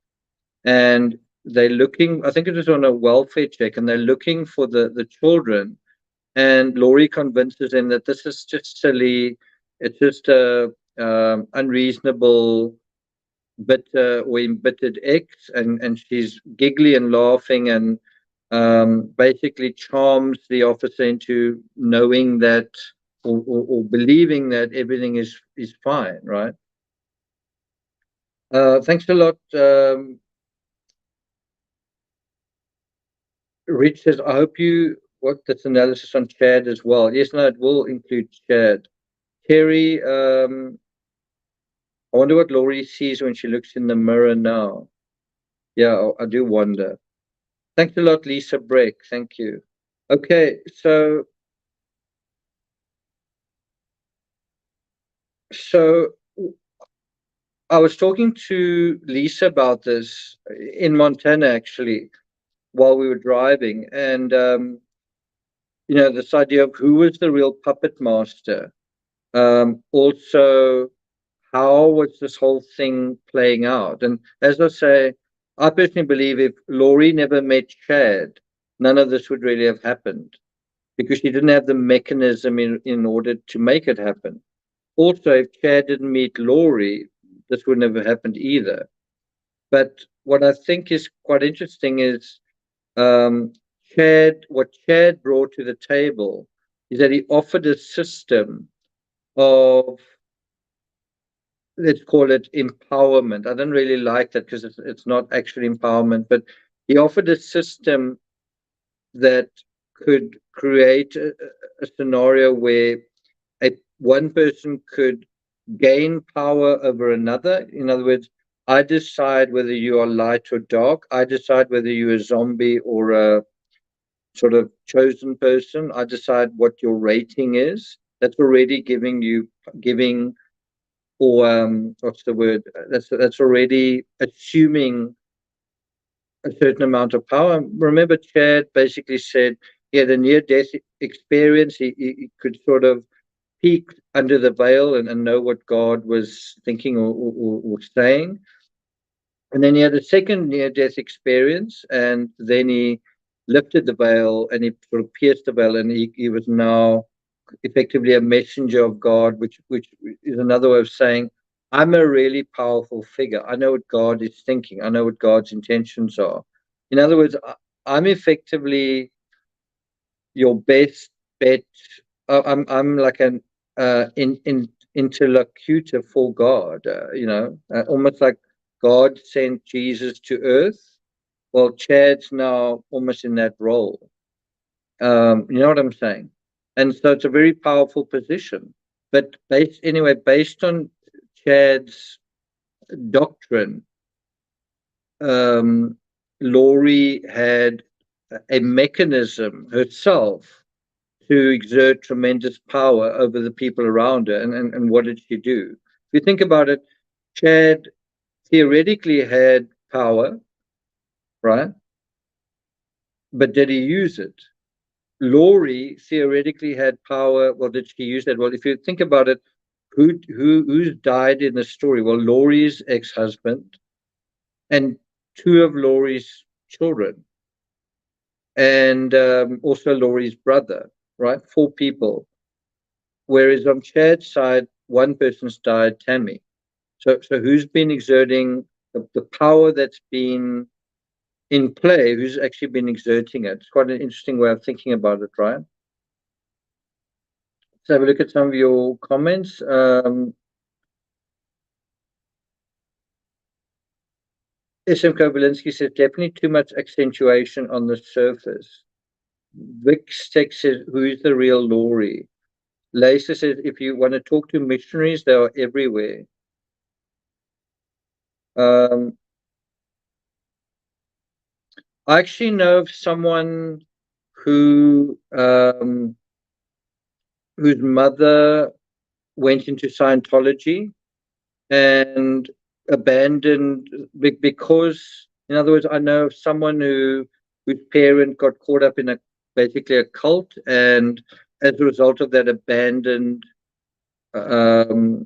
And they're looking, I think it was on a welfare check, and they're looking for the children. And Laurie convinces them that this is just silly. It's just a unreasonable, bitter or embittered ex, and she's giggly and laughing, and basically charms the officer into knowing that or believing that everything is fine, right? Thanks a lot. Rich says, I hope you work this analysis on Chad as well. Yes, no, it will include Chad. Terry, I wonder what Laurie sees when she looks in the mirror now. Yeah, I do wonder. Thanks a lot, Lisa Breck. Thank you. Okay, so I was talking to Lisa about this in Montana, actually, while we were driving, and this idea of who was the real puppet master. Also, how was this whole thing playing out? And as I say, I personally believe if Laurie never met Chad, none of this would really have happened, because she didn't have the mechanism in order to make it happen. Also, if Chad didn't meet Laurie, this would never happened either. But what I think is quite interesting is what Chad brought to the table is that he offered a system of, let's call it empowerment. I don't really like that because it's not actually empowerment, but he offered a system that could create a scenario where one person could gain power over another. In other words, I decide whether you are light or dark. I decide whether you're a zombie or a sort of chosen person. I decide what your rating is. That's already giving, or what's the word? That's already assuming a certain amount of power. Remember, Chad basically said he had a near-death experience. He could sort of peek under the veil and know what God was thinking or saying. And then he had a second near-death experience, and then he lifted the veil and he sort of pierced the veil, and he was now effectively a messenger of God, which is another way of saying, I'm a really powerful figure. I know what God is thinking. I know what God's intentions are. In other words, I'm effectively your best bet. I'm like an interlocutor for God. Almost like God sent Jesus to Earth. Well, Chad's now almost in that role. You know what I'm saying? And so it's a very powerful position. But based on Chad's doctrine, Laurie had a mechanism herself to exert tremendous power over the people around her. And what did she do? If you think about it, Chad theoretically had power, right? But did he use it? Laurie theoretically had power. Well, did she use that? Well, if you think about it, who's died in the story? Well, Laurie's ex-husband and two of Laurie's children, and also Laurie's brother, right? 4 people. Whereas on Chad's side, one person's died, Tammy. So who's been exerting the power that's been in play? Who's actually been exerting it? It's quite an interesting way of thinking about it, right? Let's have a look at some of your comments. SM Kovalinski says, definitely too much accentuation on the surface. Vic Steck says, who's the real Laurie? Lisa says, if you want to talk to missionaries, they are everywhere. I actually know of someone whose mother went into Scientology and abandoned because, in other words, I know of someone whose parent got caught up in basically a cult, and as a result of that, abandoned her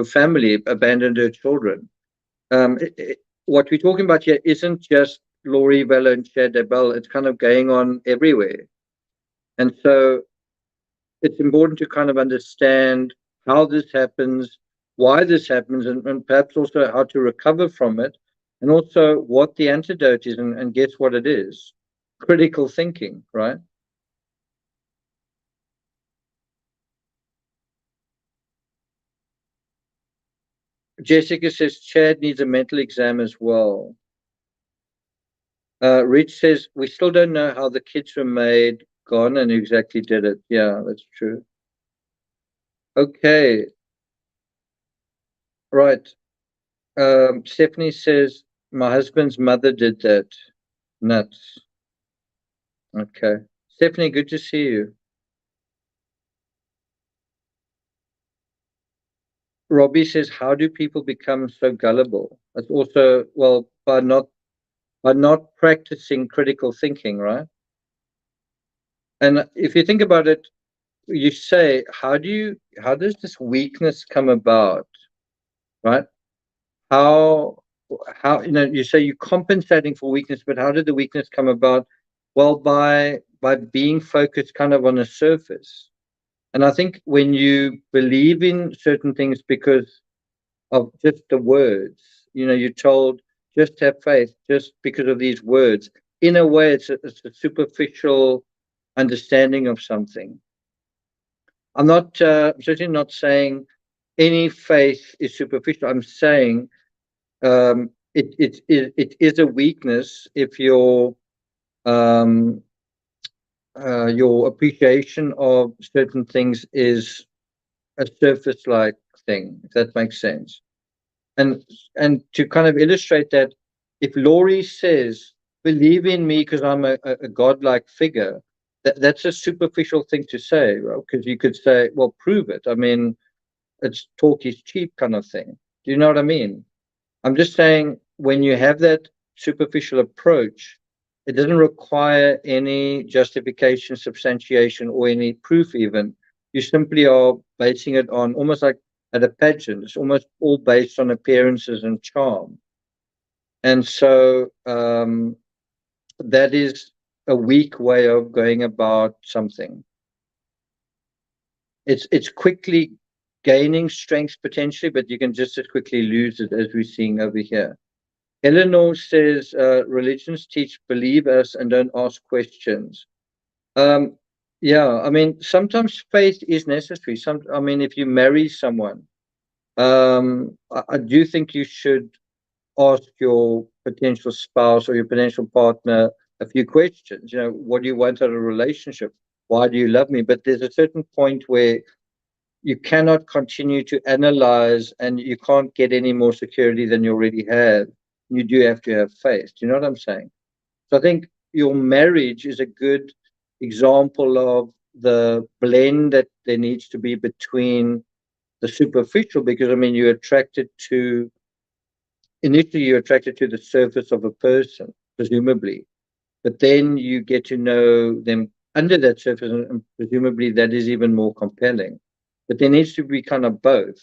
family, abandoned her children. What we're talking about here isn't just Laurie VALLOW and Chad Daybell. It's kind of going on everywhere. And so it's important to kind of understand how this happens, why this happens, and perhaps also how to recover from it, and also what the antidote is, and guess what it is? Critical thinking, right? Jessica says Chad needs a mental exam as well. Rich says we still don't know how the kids were made, gone, and who exactly did it. Yeah, that's true. Okay. Right. Stephanie says my husband's mother did that. Nuts. Okay. Stephanie, good to see you. Robbie says, how do people become so gullible? That's also, well, by not practicing critical thinking, right? And if you think about it, you say, how does this weakness come about, right? How, you say you're compensating for weakness, but how did the weakness come about? Well, by being focused kind of on the surface. And I think when you believe in certain things because of just the words, you're told just have faith just because of these words. In a way, it's a superficial understanding of something. I'm not certainly not saying any faith is superficial. I'm saying it is a weakness if your appreciation of certain things is a surface-like thing, if that makes sense. And to kind of illustrate that, if Laurie says, believe in me because I'm a godlike figure, that's a superficial thing to say, because you could say, well, prove it. I mean, it's talk is cheap kind of thing. Do you know what I mean? I'm just saying when you have that superficial approach, it doesn't require any justification, substantiation, or any proof even. You simply are basing it on almost like at a pageant. It's almost all based on appearances and charm. And so that is a weak way of going about something. It's quickly gaining strength potentially, but you can just as quickly lose it, as we're seeing over here. Eleanor says religions teach believe us and don't ask questions. Yeah, I mean, sometimes faith is necessary. I mean, if you marry someone, I do think you should ask your potential spouse or your potential partner a few questions. What do you want out of a relationship? Why do you love me? But there's a certain point where you cannot continue to analyze and you can't get any more security than you already have. You do have to have faith. Do you know what I'm saying? So I think your marriage is a good example of the blend that there needs to be between the superficial, because I mean, initially you're attracted to the surface of a person, presumably, but then you get to know them under that surface, and presumably that is even more compelling. But there needs to be kind of both.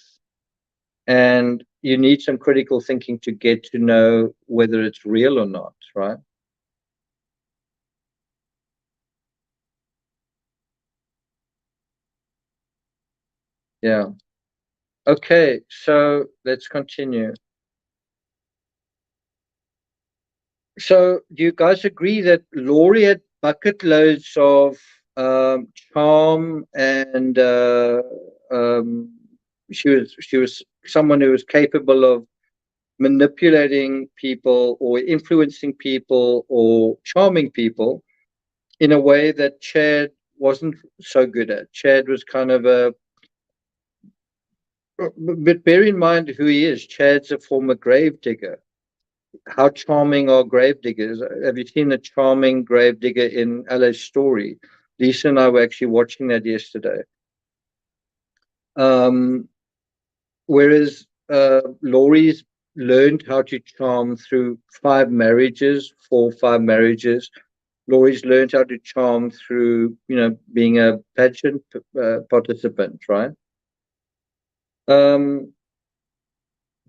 And you need some critical thinking to get to know whether it's real or not, right? Yeah. Okay, so let's continue. So do you guys agree that Laurie had bucket loads of charm, and she was someone who was capable of manipulating people or influencing people or charming people in a way that Chad wasn't so good at? Chad was kind of but bear in mind who he is. Chad's a former grave digger. How charming are grave diggers? Have you seen a charming grave digger in LA's Story? Lisa and I were actually watching that yesterday. Whereas Laurie's learned how to charm through 4 or 5 marriages. Laurie's learned how to charm through, being a pageant participant, right?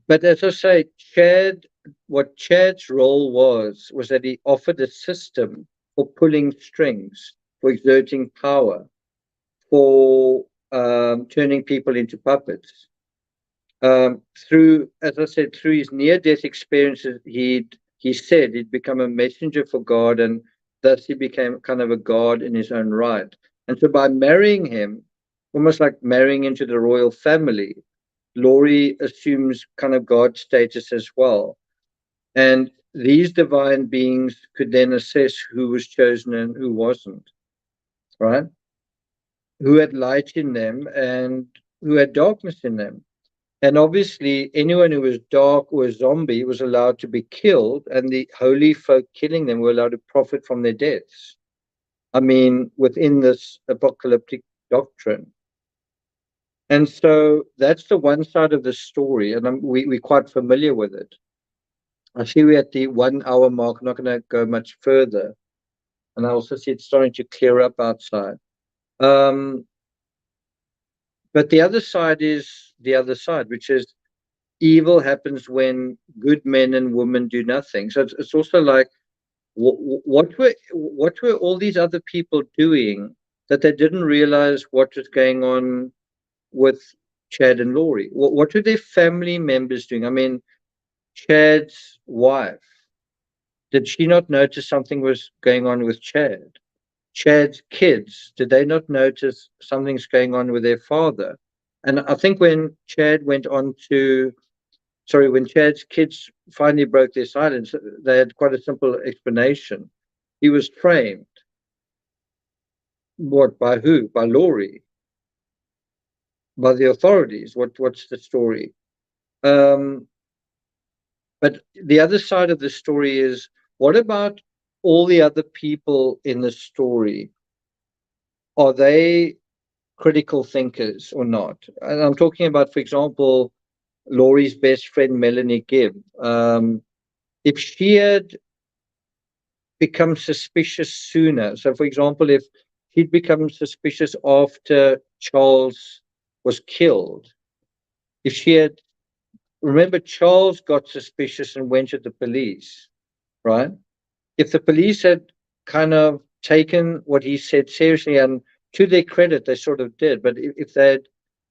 But as I say, what Chad's role was that he offered a system for pulling strings, for exerting power, for turning people into puppets. As I said, through his near-death experiences, he said he'd become a messenger for God, and thus he became kind of a god in his own right. And so by marrying him, almost like marrying into the royal family, Laurie assumes kind of God status as well. And these divine beings could then assess who was chosen and who wasn't, right? Who had light in them and who had darkness in them. And obviously, anyone who was dark or a zombie was allowed to be killed, and the holy folk killing them were allowed to profit from their deaths. I mean, within this apocalyptic doctrine. And so that's the one side of the story, and we're quite familiar with it. I see we're at the 1 hour mark. I'm not going to go much further. And I also see it's starting to clear up outside. But the other side is the other side, which is evil happens when good men and women do nothing. So it's also like, what were all these other people doing that they didn't realize what was going on with Chad and Laurie? What were their family members doing? I mean, Chad's wife, did she not notice something was going on with Chad? Chad's kids, did they not notice something's going on with their father? And I think when Chad's kids finally broke their silence, they had quite a simple explanation. He was framed. What, by who? By Laurie? By the authorities? What's the story? But the other side of the story is, what about all the other people in the story? Are they critical thinkers or not? And I'm talking about, for example, Laurie's best friend, Melanie Gibb. If she had become suspicious sooner, so for example, if she'd become suspicious after Charles was killed, if she had, remember, Charles got suspicious and went to the police, right? If the police had kind of taken what he said seriously, and to their credit, they sort of did, but if they'd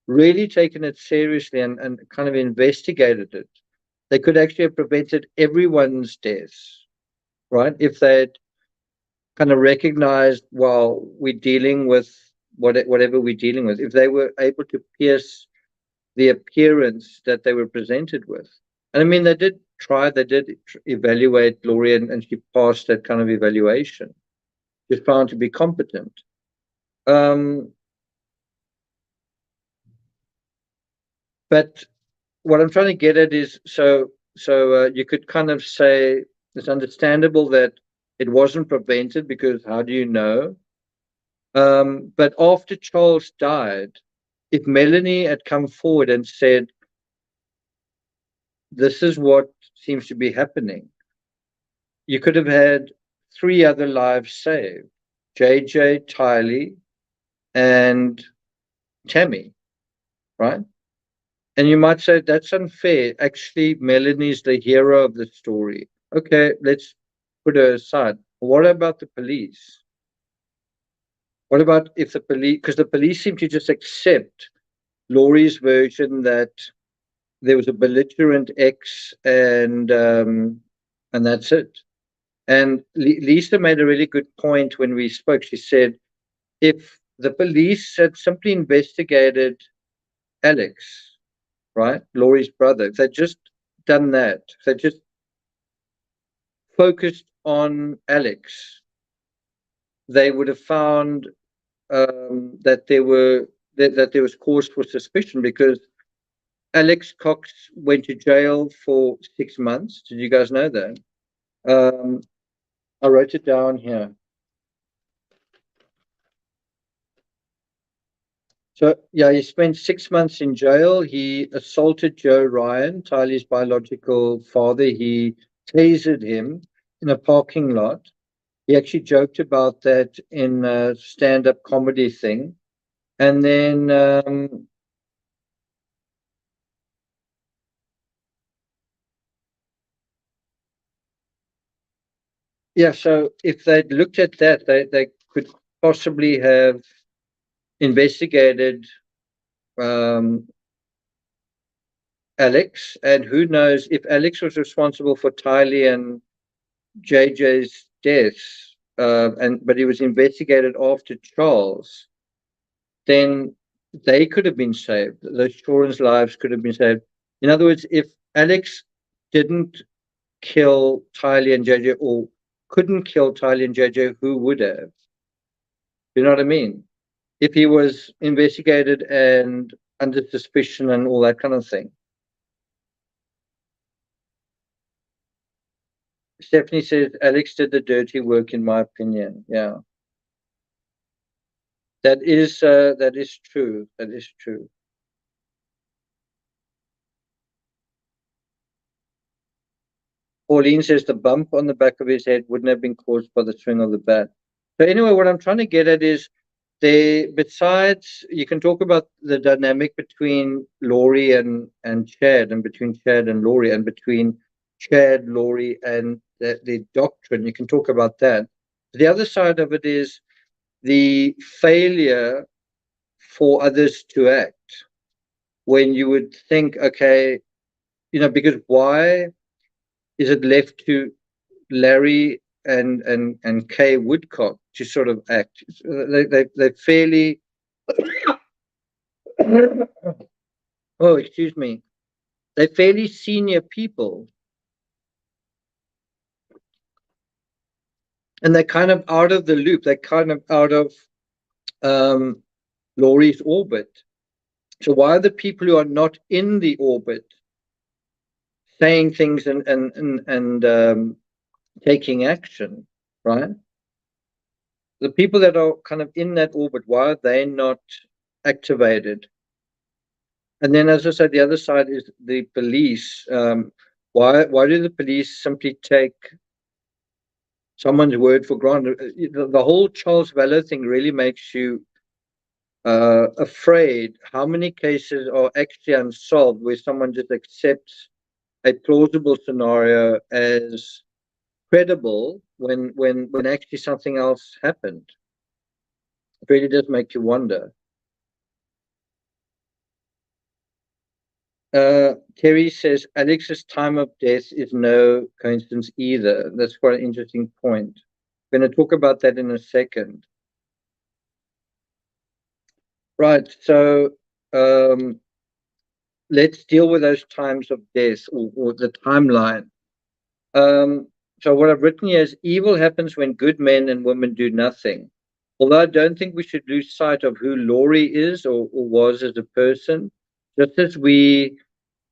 really taken it seriously and kind of investigated it, they could actually have prevented everyone's deaths, right? If they'd kind of recognized, well, we're dealing with whatever we're dealing with, if they were able to pierce the appearance that they were presented with. And I mean, they did evaluate Laurie, and she passed that kind of evaluation. She was found to be competent. But what I'm trying to get at is, so you could kind of say it's understandable that it wasn't prevented, because how do you know? But after Charles died, if Melanie had come forward and said, this is what seems to be happening, you could have had 3 other lives saved: JJ, Tylee, and Tammy, right? And you might say that's unfair. Actually, Melanie's the hero of the story. Okay, let's put her aside. What about the police? What about if the police, because the police seem to just accept Laurie's version that there was a belligerent ex, and that's it. And Lisa made a really good point when we spoke. She said, if the police had simply investigated Alex, right, Laurie's brother, if they'd just done that, if they just focused on Alex, they would have found that there was cause for suspicion, because Alex Cox went to jail for 6 months. Did you guys know that? I wrote it down here. So yeah, he spent 6 months in jail. He assaulted Joe Ryan, Tylee's biological father. He tasered him in a parking lot. He actually joked about that in a stand-up comedy thing. And then yeah, so if they'd looked at that, they could possibly have investigated Alex, and who knows if Alex was responsible for Tylee and JJ's deaths, but he was investigated after Charles, then they could have been saved. Those children's lives could have been saved. In other words, if Alex didn't kill Tylee and JJ, or couldn't kill Tylee and JJ, who would have? You know what I mean? If he was investigated and under suspicion and all that kind of thing. Stephanie says Alex did the dirty work, in my opinion. Yeah, that is true. That is true. Pauline says the bump on the back of his head wouldn't have been caused by the swing of the bat. So anyway, what I'm trying to get at is, besides, you can talk about the dynamic between Laurie and Chad, and between Chad and Laurie, and between Chad, Laurie, and the doctrine. You can talk about that. The other side of it is the failure for others to act. When you would think, okay, because why is it left to Larry and Kay Woodcock to sort of act? They fairly oh, excuse me. They're fairly senior people. And they're kind of out of the loop. They're kind of out of Laurie's orbit. So why are the people who are not in the orbit saying things and taking action, right? The people that are kind of in that orbit, why are they not activated? And then, as I said, the other side is the police. Why do the police simply take someone's word for granted? The whole Charles VALLOW thing really makes you afraid. How many cases are actually unsolved where someone just accepts a plausible scenario as credible when actually something else happened? It really does make you wonder. Terry says Alex's time of death is no coincidence either. That's quite an interesting point. I'm going to talk about that in a second. Right, so let's deal with those times of death, or the timeline. So what I've written here is evil happens when good men and women do nothing. Although I don't think we should lose sight of who Laurie is or was as a person. Just as we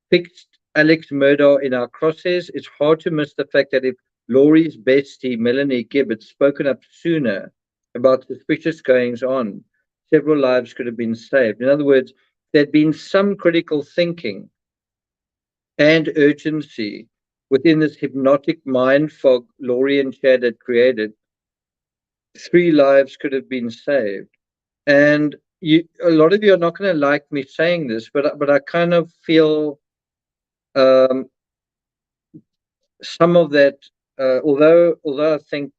fixed Alex Murdaugh in our crosshairs, it's hard to miss the fact that if Laurie's bestie, Melanie Gibb, had spoken up sooner about suspicious goings on, several lives could have been saved. In other words, there'd been some critical thinking and urgency within this hypnotic mind fog Laurie and Chad had created. 3 lives could have been saved. And a lot of you are not going to like me saying this, but I kind of feel some of that, although I think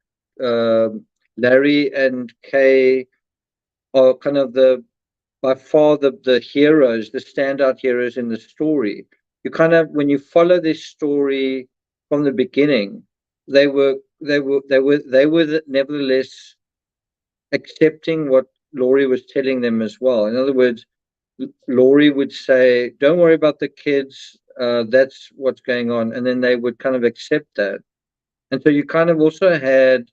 Larry and Kay are kind of by far the heroes, the standout heroes in the story. You kind of, when you follow this story from the beginning, they were nevertheless accepting what Laurie was telling them as well. In other words, Laurie would say, "Don't worry about the kids. That's what's going on," and then they would kind of accept that. And so you kind of also had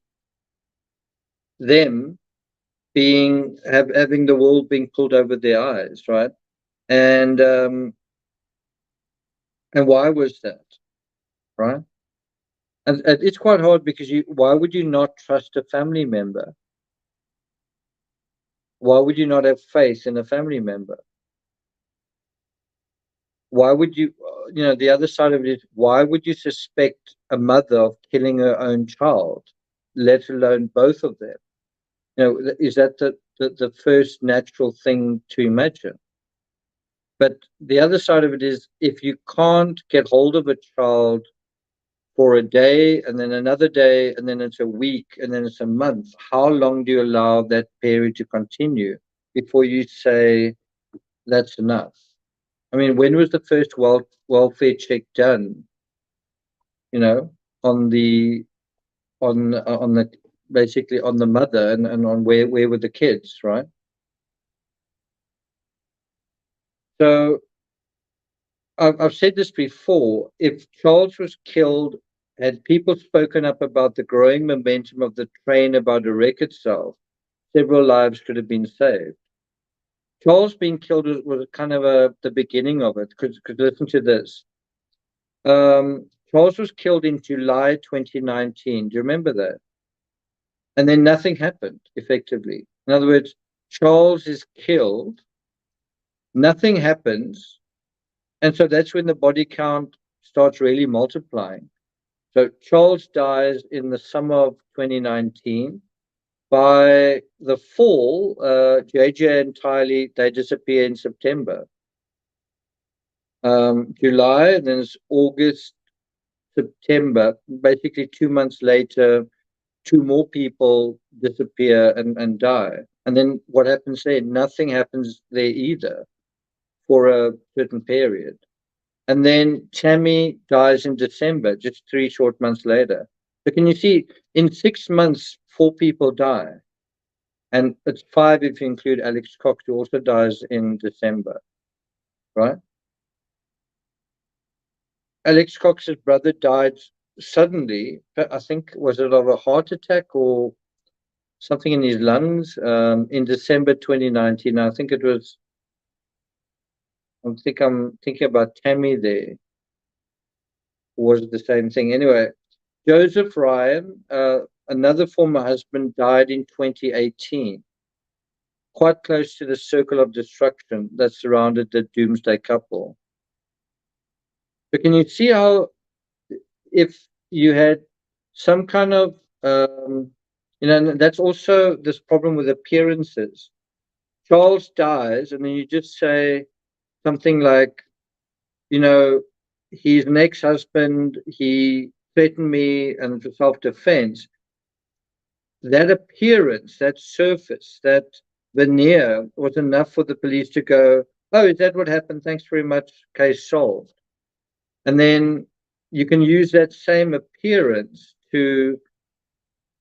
them having the world being pulled over their eyes, right? And why was that, right? And it's quite hard because why would you not trust a family member? Why would you not have faith in a family member? Why would you, the other side of it is, why would you suspect a mother of killing her own child, let alone both of them? Is that the first natural thing to imagine? But the other side of it is, if you can't get hold of a child for a day, and then another day, and then it's a week, and then it's a month, how long do you allow that period to continue before you say that's enough? I mean, when was the first welfare check done? On the basically on the mother, and on where were the kids, right? So I've said this before. If Charles was killed, had people spoken up about the growing momentum of the train about to wreck itself, several lives could have been saved. Charles being killed was kind of the beginning of it. Because listen to this. Charles was killed in July 2019. Do you remember that? And then nothing happened, effectively. In other words, Charles is killed, nothing happens, and so that's when the body count starts really multiplying. So Charles dies in the summer of 2019. By the fall, JJ and Tylee, they disappear in September. July, and then it's August, September. Basically, 2 months later, two more people disappear and die. And then what happens there? Nothing happens there either for a certain period. And then Tammy dies in December, just 3 short months later. So can you see, in 6 months, 4 people die. And it's 5 if you include Alex Cox, who also dies in December, right? Alex Cox's brother died suddenly. I think, was it of a heart attack or something in his lungs, in December 2019. I think it was, I'm thinking about Tammy there. Or was it the same thing? Anyway, Joseph Ryan, another former husband, died in 2018, quite close to the circle of destruction that surrounded the doomsday couple. But can you see how, if you had some kind of, that's also this problem with appearances. Charles dies, and then you just say something like, he's an ex-husband, he threatened me, and for self-defense. That appearance, that surface, that veneer was enough for the police to go, oh, is that what happened? Thanks very much, case solved. And then you can use that same appearance to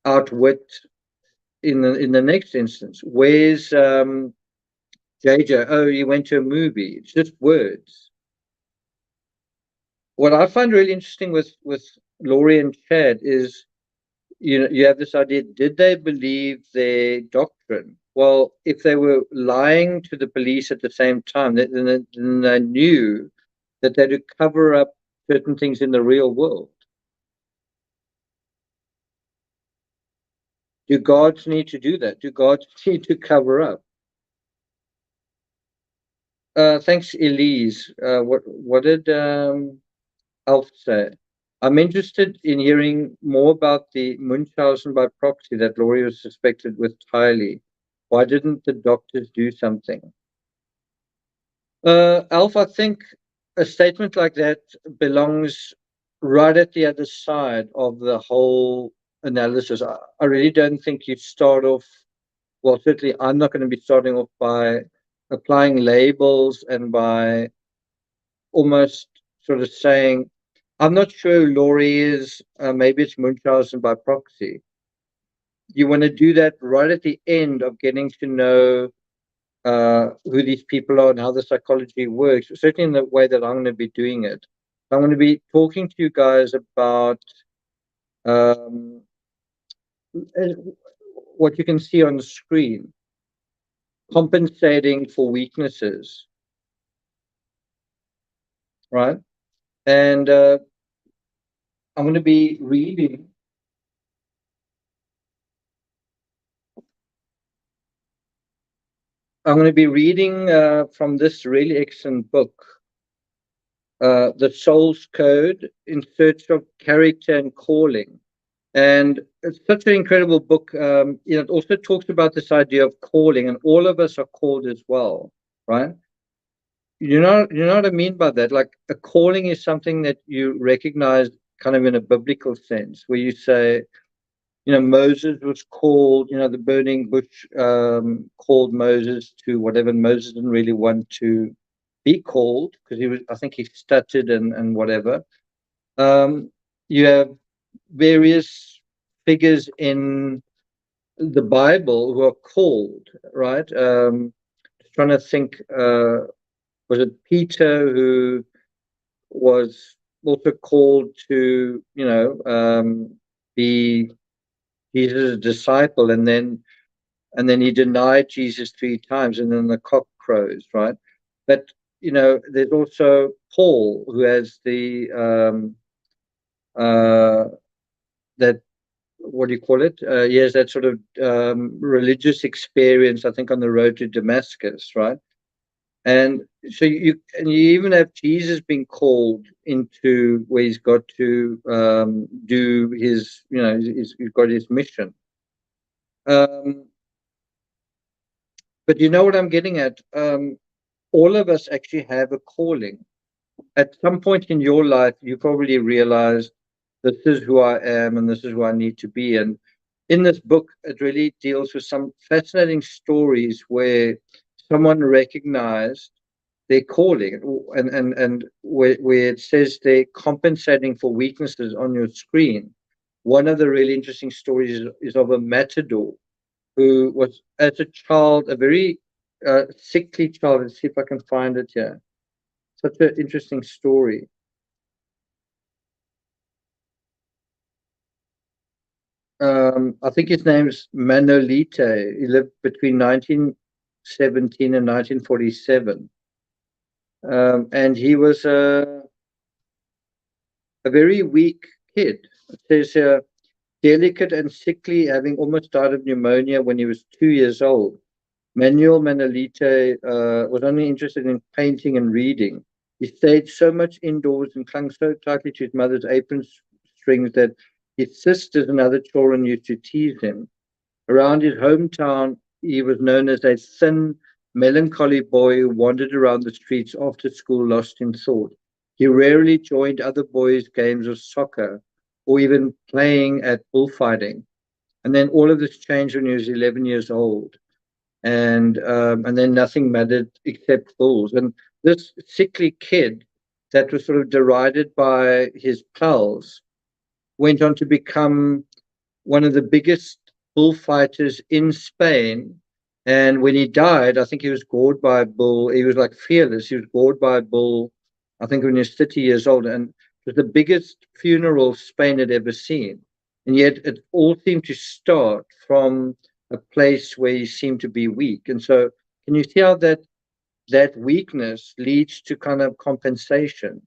outwit in the next instance. Where's JJ? Oh, you went to a movie. It's just words. What I find really interesting with Laurie and Chad is, you have this idea, did they believe their doctrine? Well, if they were lying to the police at the same time, then they knew that they had to cover up certain things in the real world. Do gods need to do that? Do gods need to cover up? Thanks, Elise. What did Alf say? I'm interested in hearing more about the Munchausen by proxy that Laurie was suspected with Tylee. Why didn't the doctors do something? Alf, I think a statement like that belongs right at the other side of the whole analysis. I really don't think you start off, well, certainly I'm not going to be starting off by applying labels and by almost sort of saying, I'm not sure who Laurie is, maybe it's Munchausen by proxy. You want to do that right at the end of getting to know who these people are and how the psychology works, certainly in the way that I'm going to be doing it. I'm going to be talking to you guys about what you can see on the screen, compensating for weaknesses, right? And I'm going to be reading from this really excellent book, The Soul's Code in Search of Character and Calling. And it's such an incredible book. It also talks about this idea of calling, and all of us are called as well, right? You know what I mean by that? Like, a calling is something that you recognize kind of in a biblical sense, where you say, Moses was called, the burning bush called Moses to whatever. Moses didn't really want to be called because I think he stuttered and whatever. You have various figures in the Bible who are called, right? Trying to think was it Peter who was also called to, be Jesus' disciple, and then he denied Jesus 3 times, and then the cock crows, right? But there's also Paul who has the that, what do you call it? He has that sort of religious experience, I think, on the road to Damascus, right? And so you even have Jesus being called into where he's got to do his, he's got his mission. But you know what I'm getting at? All of us actually have a calling. At some point in your life, you probably realized this is who I am and this is who I need to be. And in this book, it really deals with some fascinating stories where someone recognized their calling, and where it says they're compensating for weaknesses on your screen. One of the really interesting stories is of a matador who was, as a child, a very sickly child. Let's see if I can find it here. Such an interesting story. I think his name's Manolete. He lived between 1917 and 1947. And he was a very weak kid. It says here, delicate and sickly, having almost died of pneumonia when he was 2 years old. Manuel Manolete was only interested in painting and reading. He stayed so much indoors and clung so tightly to his mother's apron strings that his sisters and other children used to tease him. Around his hometown, he was known as a thin, melancholy boy who wandered around the streets after school lost in thought. He rarely joined other boys' games of soccer or even playing at bullfighting. And then all of this changed when he was 11 years old. And then nothing mattered except bulls. And this sickly kid that was sort of derided by his pals went on to become one of the biggest bullfighters in Spain. And when he died, I think he was gored by a bull. He was like fearless. He was gored by a bull, I think, when he was 30 years old. And it was the biggest funeral Spain had ever seen. And yet it all seemed to start from a place where he seemed to be weak. And so can you see how that weakness leads to kind of compensation?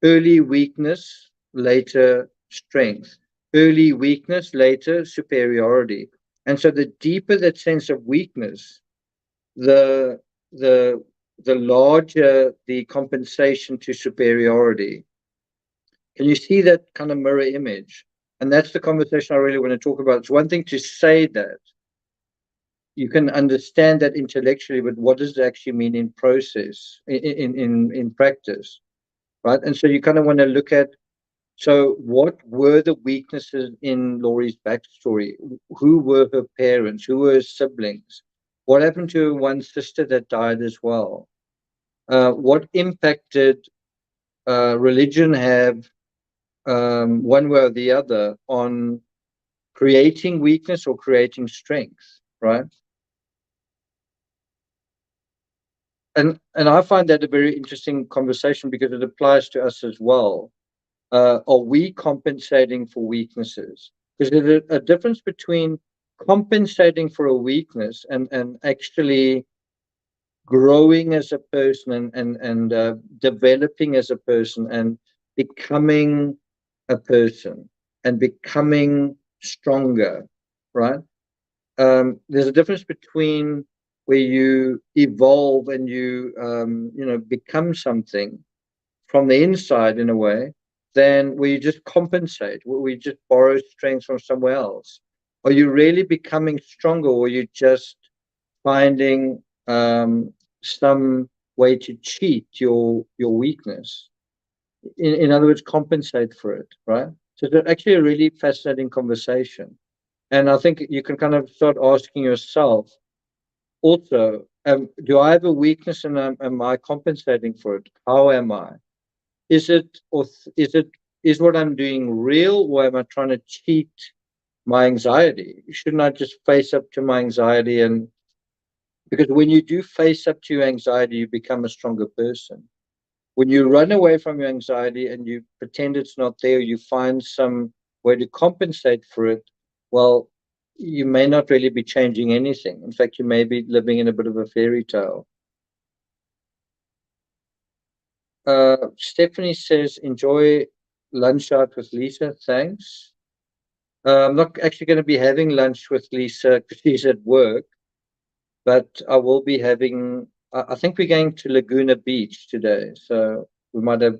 Early weakness, later strength. Early weakness, later superiority. And so the deeper that sense of weakness, the larger the compensation to superiority. Can you see that kind of mirror image? And that's the conversation I really want to talk about. It's one thing to say that. You can understand that intellectually, but what does it actually mean in process, in practice, right? And so you kind of want to look at, so what were the weaknesses in Laurie's backstory? Who were her parents? Who were her siblings? What happened to her one sister that died as well? What impact did religion have, one way or the other, on creating weakness or creating strength, right? And I find that a very interesting conversation because it applies to us as well. Are we compensating for weaknesses? Because there's a difference between compensating for a weakness and actually growing as a person and developing as a person and becoming a person and becoming stronger, right? There's a difference between where you evolve and you become something from the inside in a way, than where you just compensate, where we just borrow strength from somewhere else. Are you really becoming stronger, or are you just finding some way to cheat your weakness? In other words, compensate for it, right? So it's actually a really fascinating conversation. And I think you can kind of start asking yourself also, do I have a weakness and am I compensating for it? How am I? Is what I'm doing real, or am I trying to cheat my anxiety? Shouldn't I just face up to my anxiety and Because when you do face up to your anxiety, you become a stronger person. When you run away from your anxiety and you pretend it's not there, you find some way to compensate for it, well, you may not really be changing anything. In fact, you may be living in a bit of a fairy tale. Stephanie says, enjoy lunch out with Lisa. Thanks. I'm not actually going to be having lunch with Lisa because she's at work, but I will be having, I think we're going to Laguna Beach today. So we might have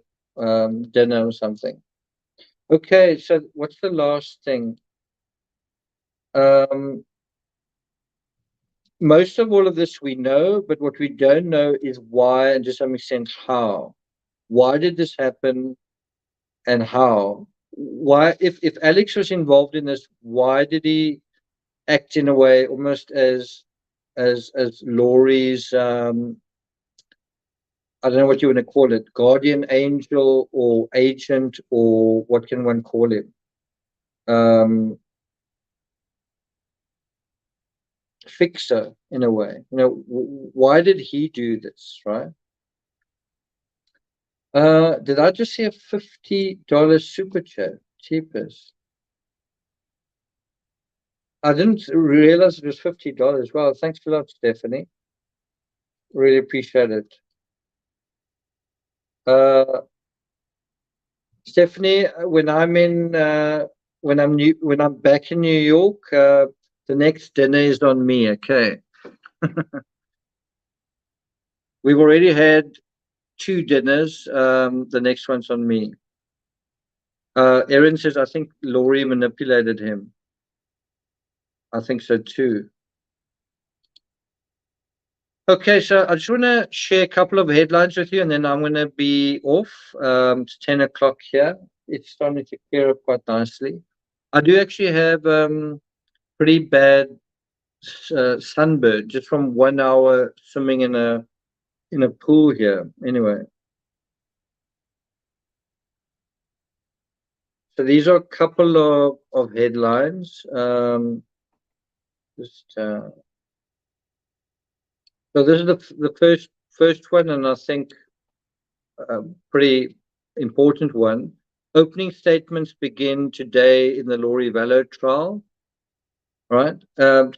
dinner or something. Okay, so what's the last thing? Most of all of this we know, but what we don't know is why and to some extent how. Why did this happen and how? Why, if Alex was involved in this, why did he act in a way almost as Laurie's I don't know what you want to call it, guardian angel or agent, or what can one call him? Fixer in a way. You know, why did he do this, right? Did I just see a $50 super chat? Cheapest. I didn't realize it was $50. Well, thanks a lot, Stephanie. Really appreciate it. Stephanie, when I'm back in New York, the next dinner is on me. Okay. We've already had 2 dinners. The next one's on me. Erin says, I think Laurie manipulated him. I think so too. Okay, so I just want to share a couple of headlines with you, and then I'm going to be off. It's 10 o'clock here. It's starting to clear up quite nicely. I do actually have pretty bad sunburn just from 1 hour swimming in a pool here. Anyway, so these are a couple of headlines. So this is the first one, and I think a pretty important one. Opening statements begin today in the Laurie VALLOW trial. Right?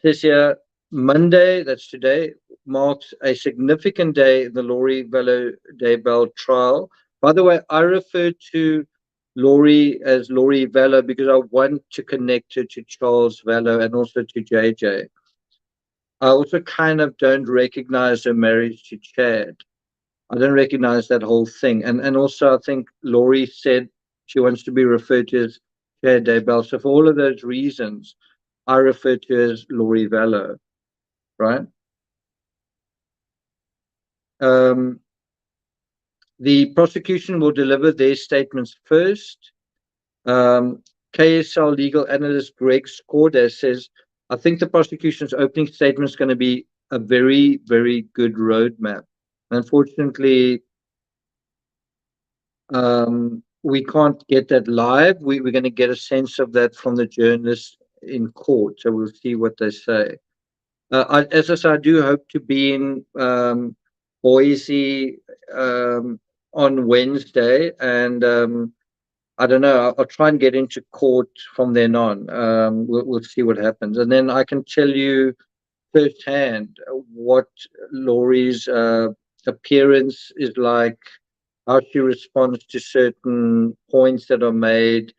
This year, Monday, that's today, marks a significant day in the Laurie VALLOW Daybell trial. By the way, I refer to Laurie as Laurie VALLOW because I want to connect her to Charles VALLOW and also to JJ. I also kind of don't recognize her marriage to Chad. I don't recognize that whole thing. And also I think Laurie said she wants to be referred to as Chad Daybell. So for all of those reasons, I refer to her as Laurie VALLOW, right? The prosecution will deliver their statements first. KSL legal analyst Greg Skorda says, I think the prosecution's opening statement is going to be a very, very good roadmap. Unfortunately, we can't get that live. We're going to get a sense of that from the journalists in court. So we'll see what they say. As I said, I do hope to be in Boise on Wednesday, and I don't know. I'll try and get into court from then on. We'll see what happens, and then I can tell you firsthand what Laurie's appearance is like, how she responds to certain points that are made,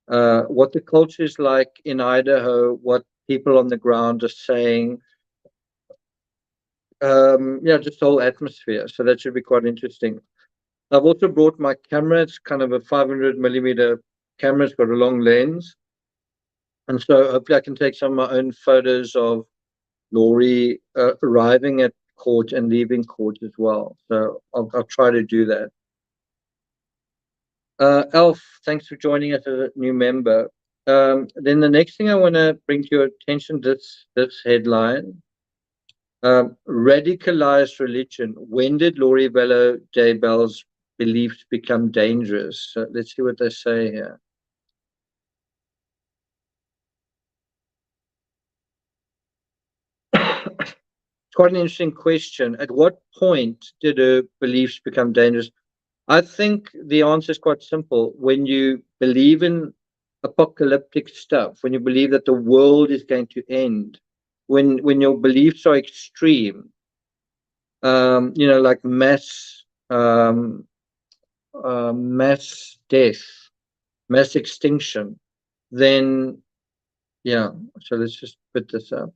what the culture is like in Idaho, what people on the ground are saying. Yeah, just the whole atmosphere. So that should be quite interesting. I've also brought my camera. It's kind of a 500mm camera. It's got a long lens. And so hopefully I can take some of my own photos of Laurie arriving at court and leaving court as well. So I'll try to do that. Elf, thanks for joining us as a new member. Then the next thing I want to bring to your attention, this headline. Radicalized religion. When did Laurie VALLOW Daybell's beliefs become dangerous? So let's see what they say here. quite an interesting question. At what point did her beliefs become dangerous? I think the answer is quite simple. When you believe in apocalyptic stuff, when you believe that the world is going to end, when your beliefs are extreme, like mass death, mass extinction, then yeah. So let's just put this up.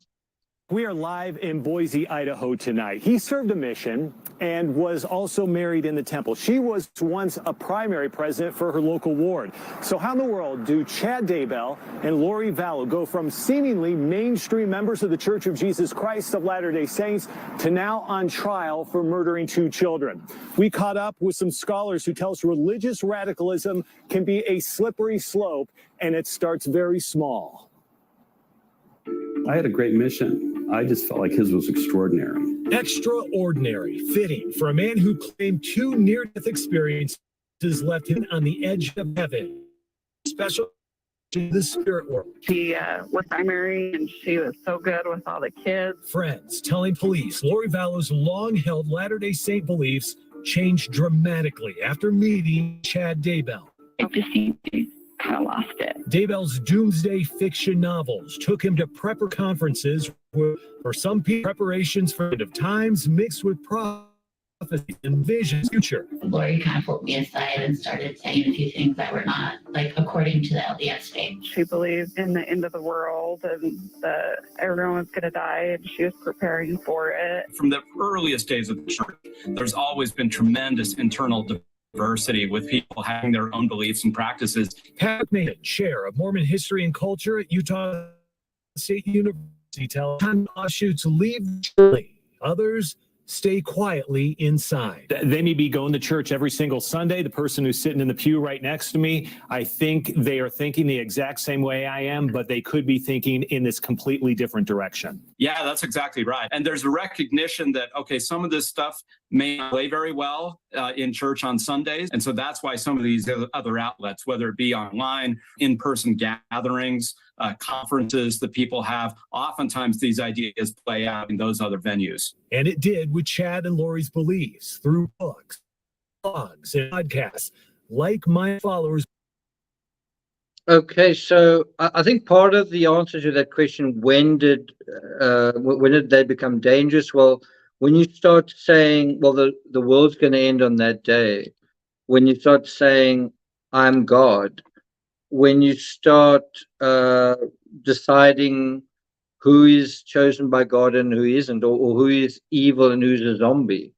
We are live in Boise, Idaho tonight. He served a mission and was also married in the temple. She was once a primary president for her local ward. So how in the world do Chad Daybell and Lori Vallow go from seemingly mainstream members of the Church of Jesus Christ of Latter-day Saints to now on trial for murdering 2 children? We caught up with some scholars who tell us religious radicalism can be a slippery slope, and it starts very small. I had a great mission. I just felt like his was extraordinary. Extraordinary, fitting for a man who claimed 2 near-death experiences left him on the edge of heaven. Special to the spirit world. She was primary, and she was so good with all the kids. Friends telling police Lori Vallow's long-held Latter-day Saint beliefs changed dramatically after meeting Chad Daybell. It just seemed to kind of lost it. Daybell's doomsday fiction novels took him to prepper conferences where, for some people, preparations for the end of times mixed with prophecy and visions future. Lori kind of pulled me aside and started saying a few things that were not according to the LDS faith. She believed in the end of the world and that everyone was going to die, and she was preparing for it. From the earliest days of the church, there's always been tremendous internal diversity with people having their own beliefs and practices. Pat Mason, chair of Mormon history and culture at Utah State University, tells offshoots leave early. Others stay quietly inside. They may be going to church every single Sunday. The person who's sitting in the pew right next to me, I think they are thinking the exact same way I am, but they could be thinking in this completely different direction. Yeah, that's exactly right. And there's a recognition that, okay, some of this stuff may not play very well in church on Sundays. And so that's why some of these other outlets, whether it be online, in-person gatherings, conferences that people have, oftentimes these ideas play out in those other venues. And it did with Chad and Lori's beliefs through books, blogs, and podcasts. Like my followers. Okay, so I think part of the answer to that question, when did they become dangerous? Well, when you start saying, well, the world's going to end on that day, when you start saying, I'm God, when you start deciding who is chosen by God and who isn't, or who is evil and who's a zombie,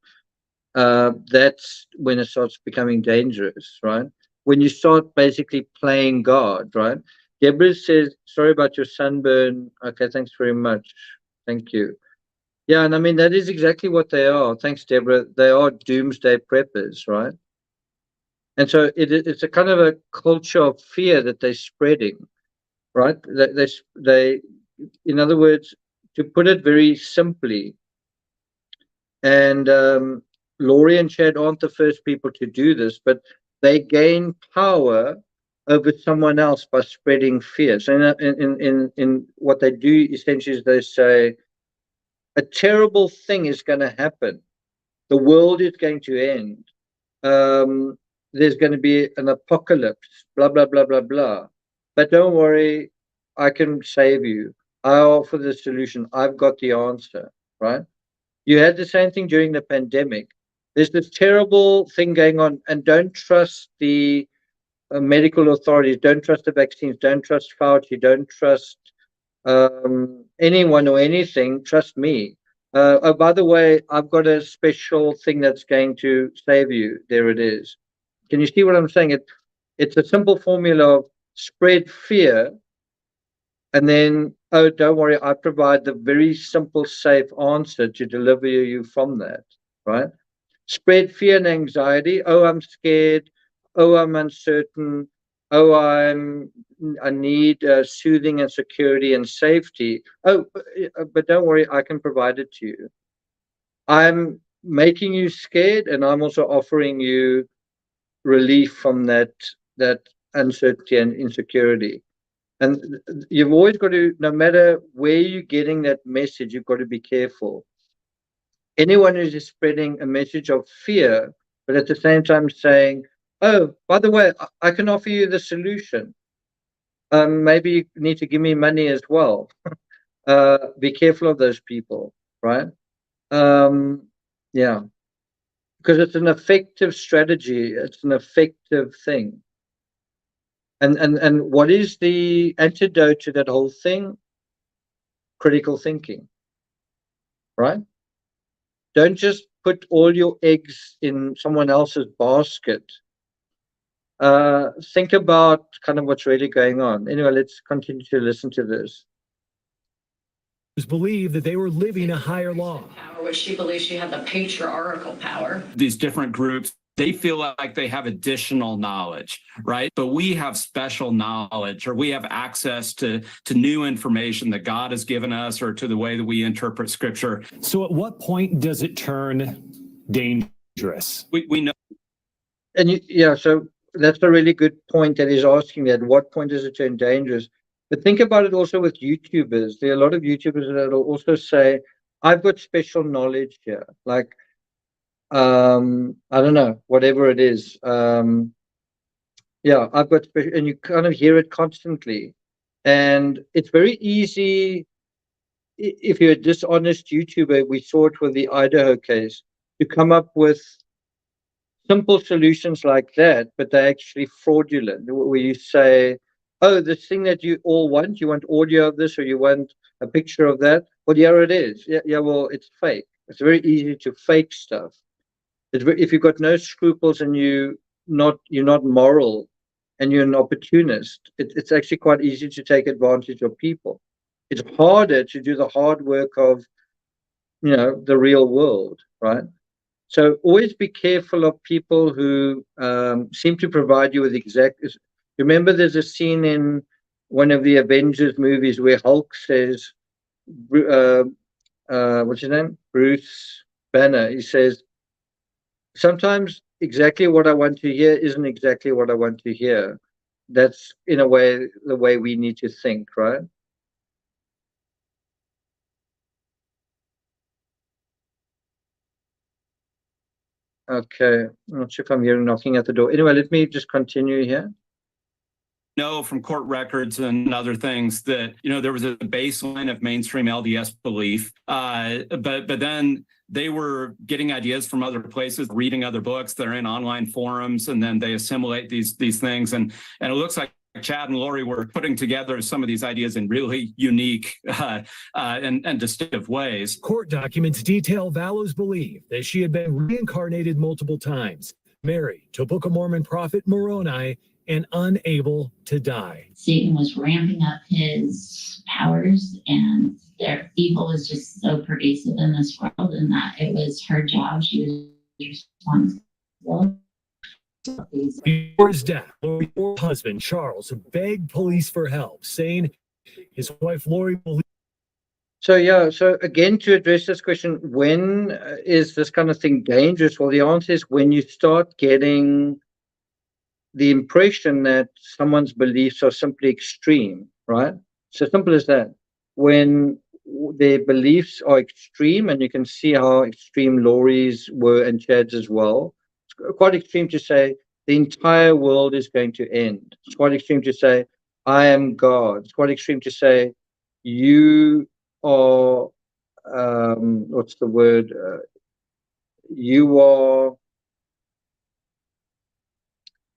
that's when it starts becoming dangerous, right? When you start basically playing God, right? Deborah says, sorry about your sunburn. Okay, thanks very much. Thank you. Yeah, and I mean, that is exactly what they are. Thanks, Deborah. They are doomsday preppers, right? And so it's a kind of a culture of fear that they're spreading, right? They, in other words, to put it very simply, and Lori and Chad aren't the first people to do this, but they gain power over someone else by spreading fear. So in what they do essentially is they say, a terrible thing is going to happen. The world is going to end. There's going to be an apocalypse, blah, blah, blah, blah, blah. But don't worry, I can save you. I offer the solution. I've got the answer, right? You had the same thing during the pandemic. There's this terrible thing going on, and don't trust the medical authorities, don't trust the vaccines, don't trust Fauci, don't trust anyone or anything, trust me. Oh, by the way, I've got a special thing that's going to save you. There it is. Can you see what I'm saying? It's a simple formula of spread fear, and then, oh, don't worry, I provide the very simple, safe answer to deliver you from that, right? Spread fear and anxiety. Oh, I'm scared. Oh, I'm uncertain. Oh, I need soothing and security and safety. Oh, but don't worry, I can provide it to you. I'm making you scared, and I'm also offering you relief from that uncertainty and insecurity. And you've always got to, no matter where you're getting that message, you've got to be careful. anyone who's spreading a message of fear, but at the same time saying, oh, by the way, I can offer you the solution. Maybe you need to give me money as well. Be careful of those people, right? Yeah, because it's an effective strategy. It's an effective thing. And what is the antidote to that whole thing? Critical thinking, right? Don't just put all your eggs in someone else's basket. Think about kind of what's really going on. Anyway, let's continue to listen to this. Believe that they were living a higher law. Which she believes she had the patriarchal power. These different groups, they feel like they have additional knowledge, right? But we have special knowledge, or we have access to new information that God has given us, or to the way that we interpret scripture. So at what point does it turn dangerous? We know. And yeah, so that's a really good point that he's asking. At what point does it turn dangerous? But think about it also with YouTubers. There are a lot of YouTubers that will also say, I've got special knowledge here. Like, I don't know, whatever it is. Yeah, I've got special, and you kind of hear it constantly. And it's very easy, if you're a dishonest YouTuber, we saw it with the Idaho case, to come up with simple solutions like that, but they're actually fraudulent, where you say, oh, this thing that you all want, you want audio of this, or you want a picture of that. Well, here it is. Yeah, well, it's fake. It's very easy to fake stuff. If you've got no scruples and you're not moral and you're an opportunist, it's actually quite easy to take advantage of people. It's harder to do the hard work of, the real world, right? So always be careful of people who seem to provide you with exact. Remember, there's a scene in one of the Avengers movies where Hulk says, what's his name? Bruce Banner. He says, sometimes exactly what I want to hear isn't exactly what I want to hear. That's, in a way, the way we need to think, right? Okay, I'm not sure if I'm hearing knocking at the door. Anyway, let me just continue here. Know from court records and other things that there was a baseline of mainstream LDS belief, but then they were getting ideas from other places, reading other books. They're in online forums, and then they assimilate these things, and it looks like Chad and Lori were putting together some of these ideas in really unique and distinctive ways. Court documents detail VALLOW's belief that she had been reincarnated multiple times, married to Book of Mormon prophet Moroni, and unable to die. Satan was ramping up his powers, and their evil was just so pervasive in this world, and that it was her job. She was responsible. Before his death, Lori's husband, Charles, begged police for help, saying his wife, Lori, believed. So again, to address this question, when is this kind of thing dangerous? Well, the answer is when you start getting the impression that someone's beliefs are simply extreme, right? So simple as that. When their beliefs are extreme, and you can see how extreme Lori's were and Chad's as well. It's quite extreme to say the entire world is going to end. It's quite extreme to say, I am God. It's quite extreme to say, you are, what's the word? You are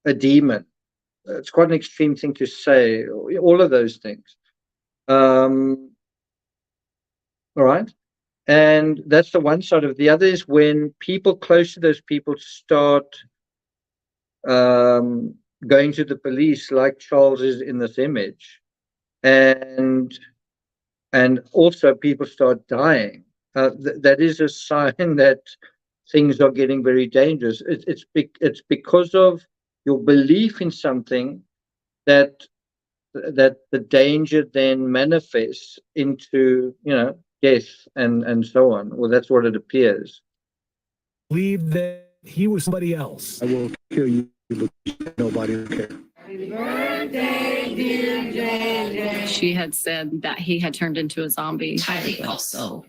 a demon. It's quite an extreme thing to say, all of those things. All right. And that's the one side of it. The other is when people close to those people start going to the police, like Charles is in this image, and also people start dying. That is a sign that things are getting very dangerous. It's because of your belief in something that the danger then manifests into, death and so on. Well, that's what it appears. Believe that he was somebody else. I will kill you, but nobody will care. Happy birthday, dear JJ. She had said that he had turned into a zombie. Highly also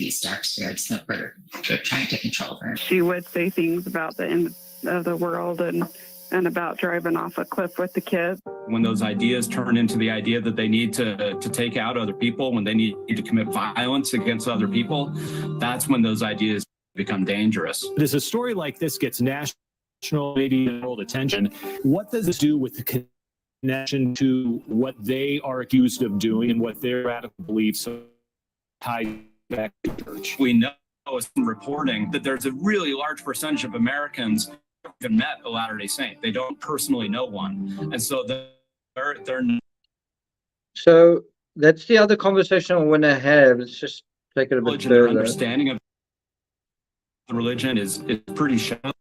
these dark spirits that were trying to control her. She would say things about the end of the world and about driving off a cliff with the kids. When those ideas turn into the idea that they need to take out other people, when they need to commit violence against other people, that's when those ideas become dangerous. As a story like this gets national, maybe world attention, what does this do with the connection to what they are accused of doing and what their radical beliefs are tied back to church? We know from reporting that there's a really large percentage of Americans who haven't met a Latter-day Saint. They don't personally know one. And so they're So that's the other conversation I want to have. Let's just take it a bit their further. understanding of the religion is pretty shallow.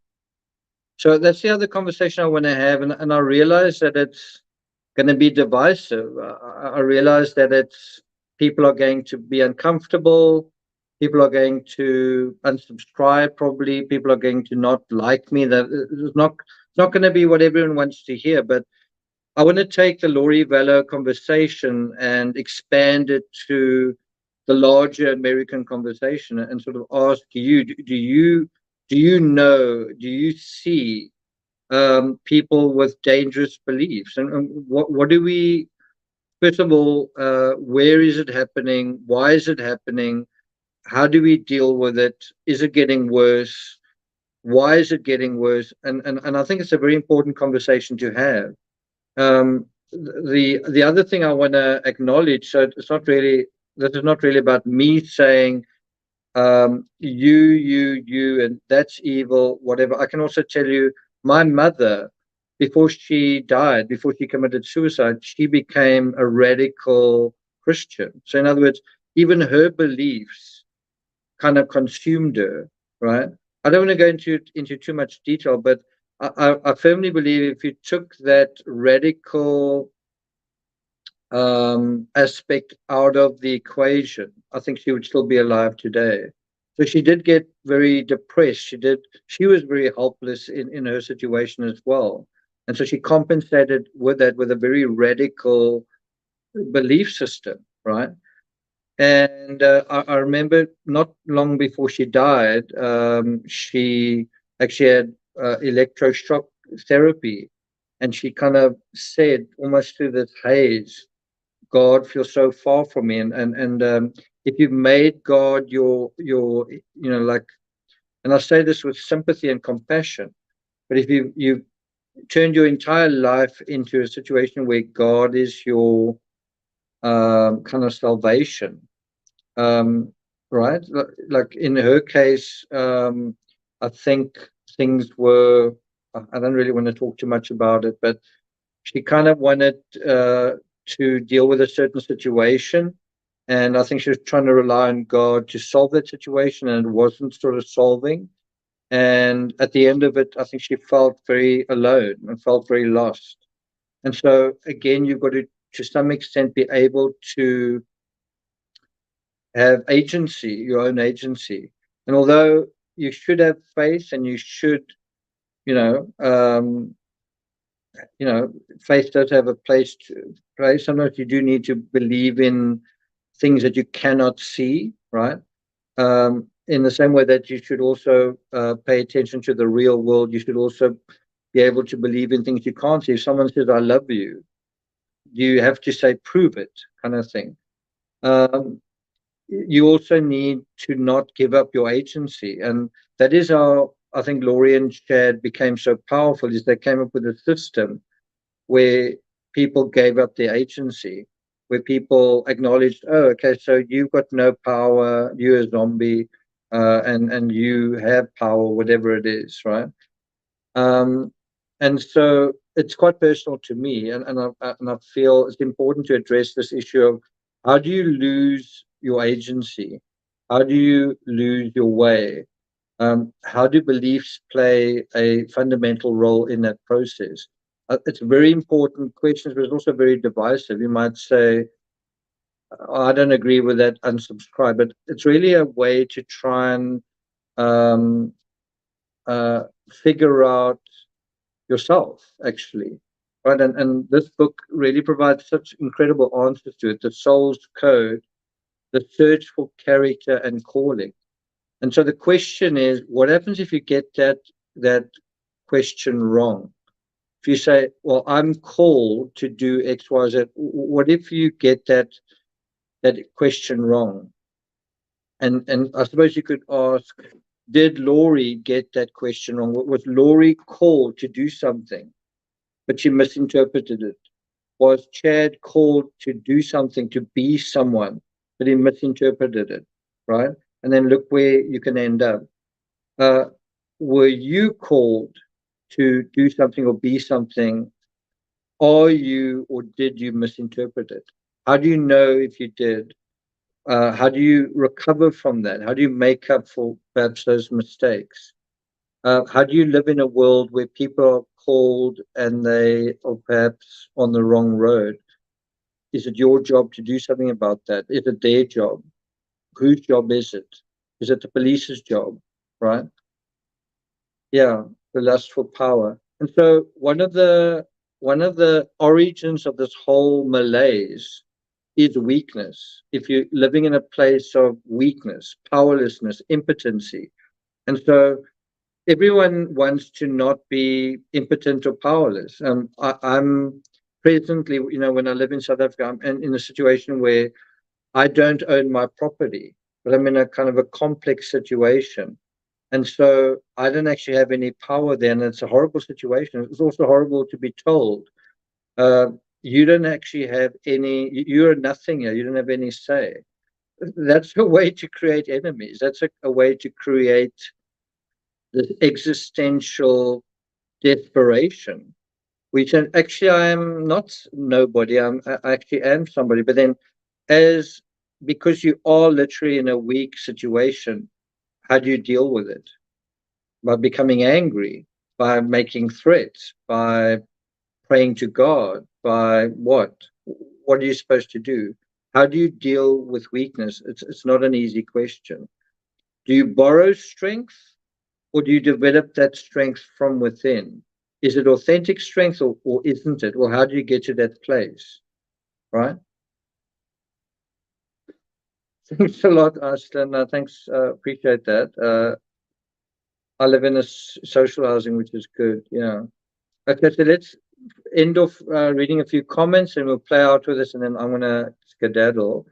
So that's the other conversation I want to have, and I realize that it's going to be divisive. I realize that people are going to be uncomfortable. People are going to unsubscribe. Probably people are going to not like me. That it's not going to be what everyone wants to hear. But I want to take the Lori Vallow conversation and expand it to the larger American conversation and sort of ask you: do you know? Do you see people with dangerous beliefs? And what do we? First of all, where is it happening? Why is it happening? How do we deal with it? Is it getting worse? Why is it getting worse? And I think it's a very important conversation to have. The other thing I want to acknowledge, so this is not really about me saying you, and that's evil, whatever. I can also tell you, my mother, before she died, before she committed suicide, she became a radical Christian. So in other words, even her beliefs kind of consumed her, right? I don't want to go into too much detail, but I firmly believe if you took that radical aspect out of the equation, I think she would still be alive today. So she did get very depressed. She was very helpless in her situation as well. And so she compensated with that with a very radical belief system, right? And I remember not long before she died, she actually had electroshock therapy. And she kind of said, almost through this haze, God feels so far from me. And if you've made God your, like, and I say this with sympathy and compassion, but if you've turned your entire life into a situation where God is your kind of salvation, right? Like in her case, I think things were, I don't really want to talk too much about it, but she kind of wanted to deal with a certain situation. And I think she was trying to rely on God to solve that situation, and it wasn't sort of solving. And at the end of it, I think she felt very alone and felt very lost. And so, again, you've got to some extent, be able to have agency, your own agency. And although you should have faith and you should, faith does have a place to play. Sometimes you do need to believe in things that you cannot see, right? In the same way that you should also pay attention to the real world, you should also be able to believe in things you can't see. If someone says, I love you, you have to say, prove it, kind of thing. You also need to not give up your agency. And that is how I think Lori and Chad became so powerful, is they came up with a system where people gave up their agency, where people acknowledged, oh, okay, so you've got no power, you're a zombie, and you have power, whatever it is, right? And so it's quite personal to me, and I feel it's important to address this issue of how do you lose your agency? How do you lose your way? How do beliefs play a fundamental role in that process? It's a very important question, but it's also very divisive. You might say, oh, I don't agree with that, unsubscribe, but it's really a way to try and figure out yourself, actually, right? And this book really provides such incredible answers to it. The Soul's Code the search for character and calling. And so the question is, what happens if you get that question wrong? If you say, well, I'm called to do X, Y, Z, what if you get that question wrong? And I suppose you could ask, did Laurie get that question wrong? Was Laurie called to do something, but she misinterpreted it? Was Chad called to do something, to be someone, but he misinterpreted it, right? And then look where you can end up. Were you called to do something or be something? Are you or did you misinterpret it? How do you know if you did? How do you recover from that? How do you make up for perhaps those mistakes? How do you live in a world where people are called and they are perhaps on the wrong road? Is it your job to do something about that? Is it their job? Whose job is it? Is it the police's job, right? Yeah, the lust for power. And so one of the origins of this whole malaise is weakness. If you're living in a place of weakness, powerlessness, impotency. And so everyone wants to not be impotent or powerless. I'm presently, when I live in South Africa, I'm in a situation where I don't own my property, but I'm in a kind of a complex situation. And so I don't actually have any power there, and it's a horrible situation. It's also horrible to be told, you don't actually have any, you're nothing here, you don't have any say. That's a way to create enemies. That's a way to create this existential desperation, which actually I am not nobody, I actually am somebody. But then because you are literally in a weak situation, how do you deal with it? By becoming angry, by making threats, by praying to God, by what? What are you supposed to do? How do you deal with weakness? It's not an easy question. Do you borrow strength, or do you develop that strength from within? Is it authentic strength, or isn't it? Well, how do you get to that place, right? Thanks a lot, Aslan. Thanks, appreciate that. I live in a social housing, which is good. Yeah. Okay, so let's end off reading a few comments, and we'll play out with this, and then I'm going to skedaddle.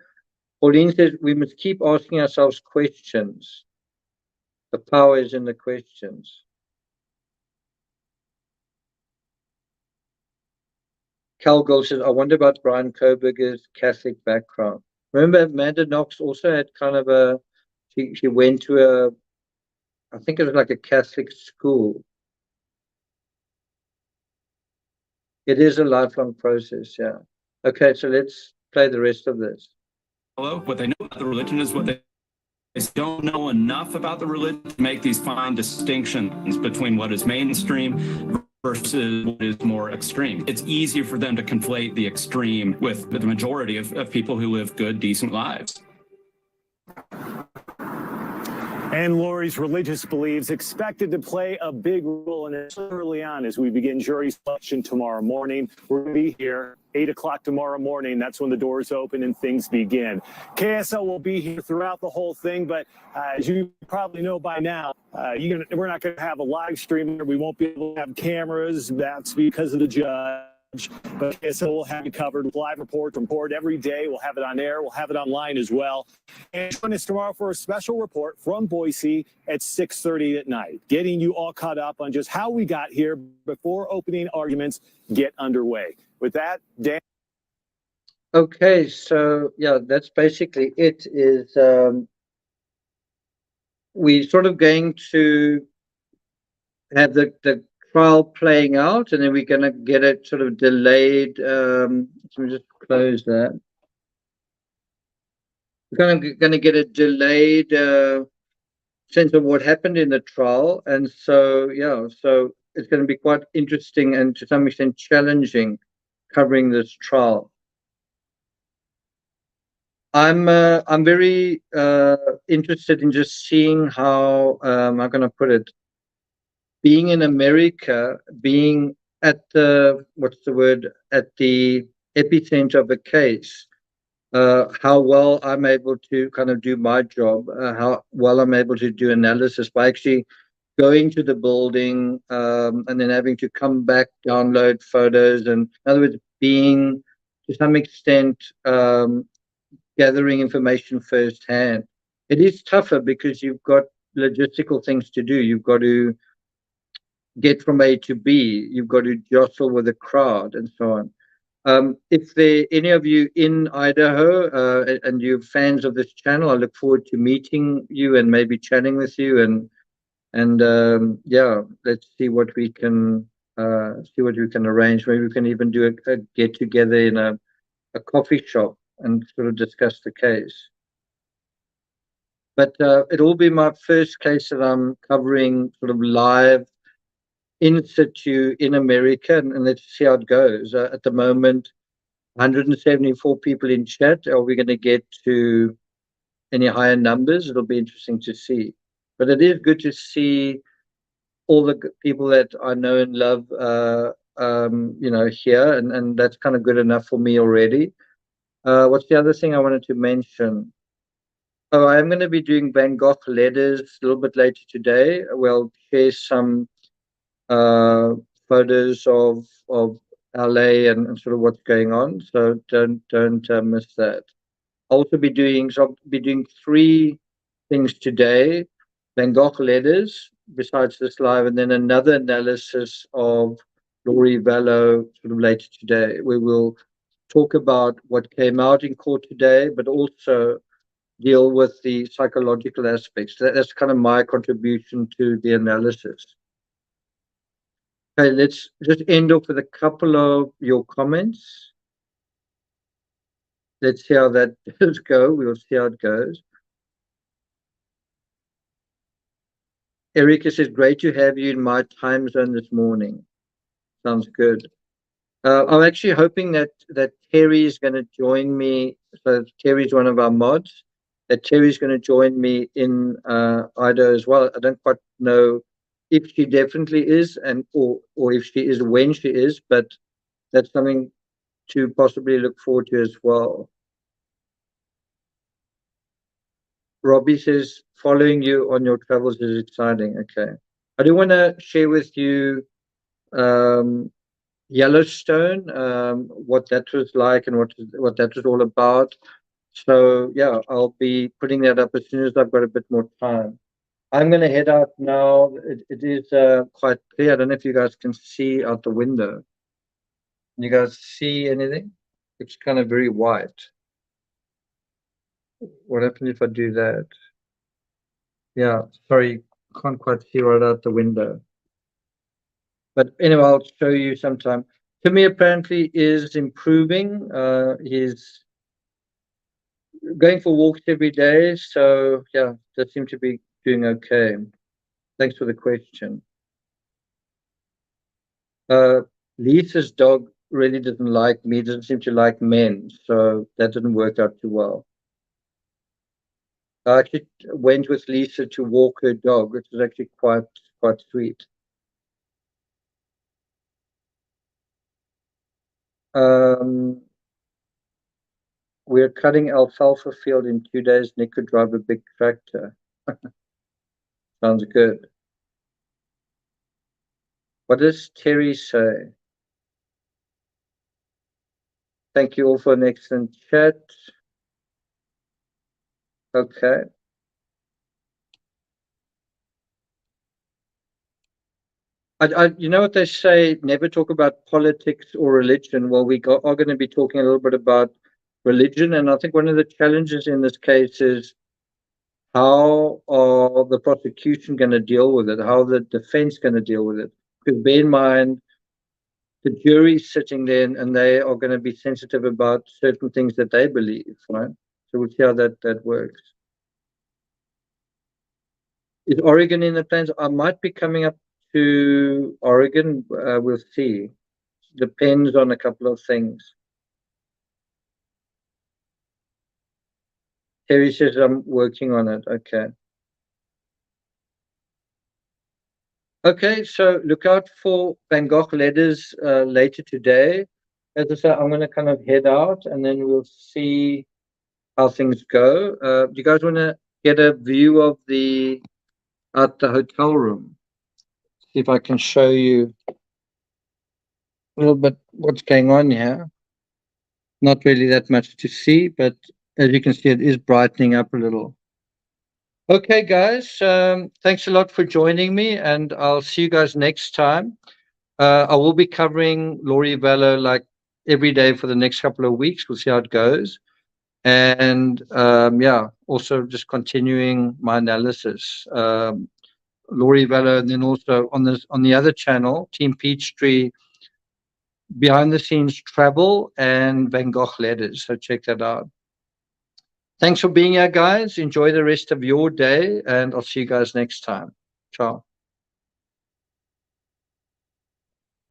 Pauline says we must keep asking ourselves questions. The power is in the questions. Cal Gold says, I wonder about Brian Koberger's Catholic background. Remember, Amanda Knox also had kind of she went to I think it was like a Catholic school. It is a lifelong process, yeah. Okay, so let's play the rest of this. What they know about the religion is what they don't know enough about the religion to make these fine distinctions between what is mainstream versus what is more extreme. It's easier for them to conflate the extreme with the majority of people who live good, decent lives. And Lori's religious beliefs expected to play a big role in it early on as we begin jury selection tomorrow morning. We're going to be here 8 o'clock tomorrow morning. That's when the doors open and things begin. KSL will be here throughout the whole thing, but as you probably know by now, we're not going to have a live stream. We won't be able to have cameras. That's because of the judge. But KSL will have you covered with live report every day. We'll have it on air. We'll have it online as well. And join us tomorrow for a special report from Boise at 6:30 at night, getting you all caught up on just how we got here before opening arguments get underway. With that, Dan. Okay, so yeah, that's basically it. Is we're sort of going to have the trial playing out, and then we're going to get it sort of delayed. Let me just close that. We're going to get a delayed sense of what happened in the trial, and so yeah, so it's going to be quite interesting and to some extent challenging covering this trial. I'm very interested in just seeing how I'm going to put it. Being in America, being at the at the epicenter of a case, how well I'm able to kind of do my job, how well I'm able to do analysis by actually going to the building and then having to come back, download photos, and in other words, being to some extent gathering information firsthand. It is tougher because you've got logistical things to do. You've got to get from A to B. You've got to jostle with a crowd and so on. If there any of you in Idaho and you're fans of this channel, I look forward to meeting you and maybe chatting with you and yeah, let's see what we can arrange. Maybe we can even do a get together in a coffee shop and sort of discuss the case. But it'll be my first case that I'm covering sort of live in situ in America, and let's see how it goes. At the moment, 174 people in chat. Are we going to get to any higher numbers? It'll be interesting to see. But it is good to see all the people that I know and love, you know, here, and that's kind of good enough for me already. What's the other thing I wanted to mention? Oh, I'm going to be doing Van Gogh letters a little bit later today. We'll share some photos of LA and sort of what's going on. So don't miss that. I'll also be doing 3 things today: Van Gogh letters, besides this live, and then another analysis of Lori Vallow sort of later today. We will talk about what came out in court today, but also deal with the psychological aspects. That's kind of my contribution to the analysis. Okay, let's just end off with a couple of your comments. Let's see how that does go. We'll see how it goes. Erica says, great to have you in my time zone this morning. Sounds good. I'm actually hoping that Terry is going to join me. So Terry's one of our mods. That Terry's going to join me in Idaho as well. I don't quite know if she definitely is, or if she is, when she is, but that's something to possibly look forward to as well. Robbie says, following you on your travels is exciting. Okay. I do want to share with you Yellowstone, what that was like and what that was all about. So yeah, I'll be putting that up as soon as I've got a bit more time. I'm going to head out now. It is quite clear. I don't know if you guys can see out the window. Can you guys see anything? It's kind of very white. What happens if I do that? Yeah, sorry, can't quite see right out the window. But anyway, I'll show you sometime. Timmy apparently is improving. He's going for walks every day. So yeah, they seem to be doing okay. Thanks for the question. Lisa's dog really doesn't like me, doesn't seem to like men. So that didn't work out too well. I actually went with Lisa to walk her dog, which was actually quite sweet. We're cutting alfalfa field in 2 days. Nick could drive a big tractor. Sounds good. What does Terry say? Thank you all for an excellent chat. Okay. You know what they say, never talk about politics or religion. Well, we are going to be talking a little bit about religion. And I think one of the challenges in this case is how are the prosecution going to deal with it? How the defense going to deal with it? Because bear in mind, the jury's sitting there and they are going to be sensitive about certain things that they believe, right? So we'll see how that works. Is Oregon in the plans? I might be coming up to Oregon. We'll see. Depends on a couple of things. Terry says I'm working on it. Okay. Okay, so look out for Van Gogh letters later today. As I said, I'm going to kind of head out and then we'll see how things go. Do you guys want to get a view of the hotel room? See if I can show you a little bit what's going on here. Not really that much to see, but as you can see, it is brightening up a little. Okay, guys, thanks a lot for joining me, and I'll see you guys next time. I will be covering Laurie VALLOW like every day for the next couple of weeks. We'll see how it goes. And yeah, also just continuing my analysis. Laurie VALLOW, and then also on the other channel, Team Peachtree, behind the scenes travel and Van Gogh letters. So check that out. Thanks for being here, guys. Enjoy the rest of your day, and I'll see you guys next time. Ciao.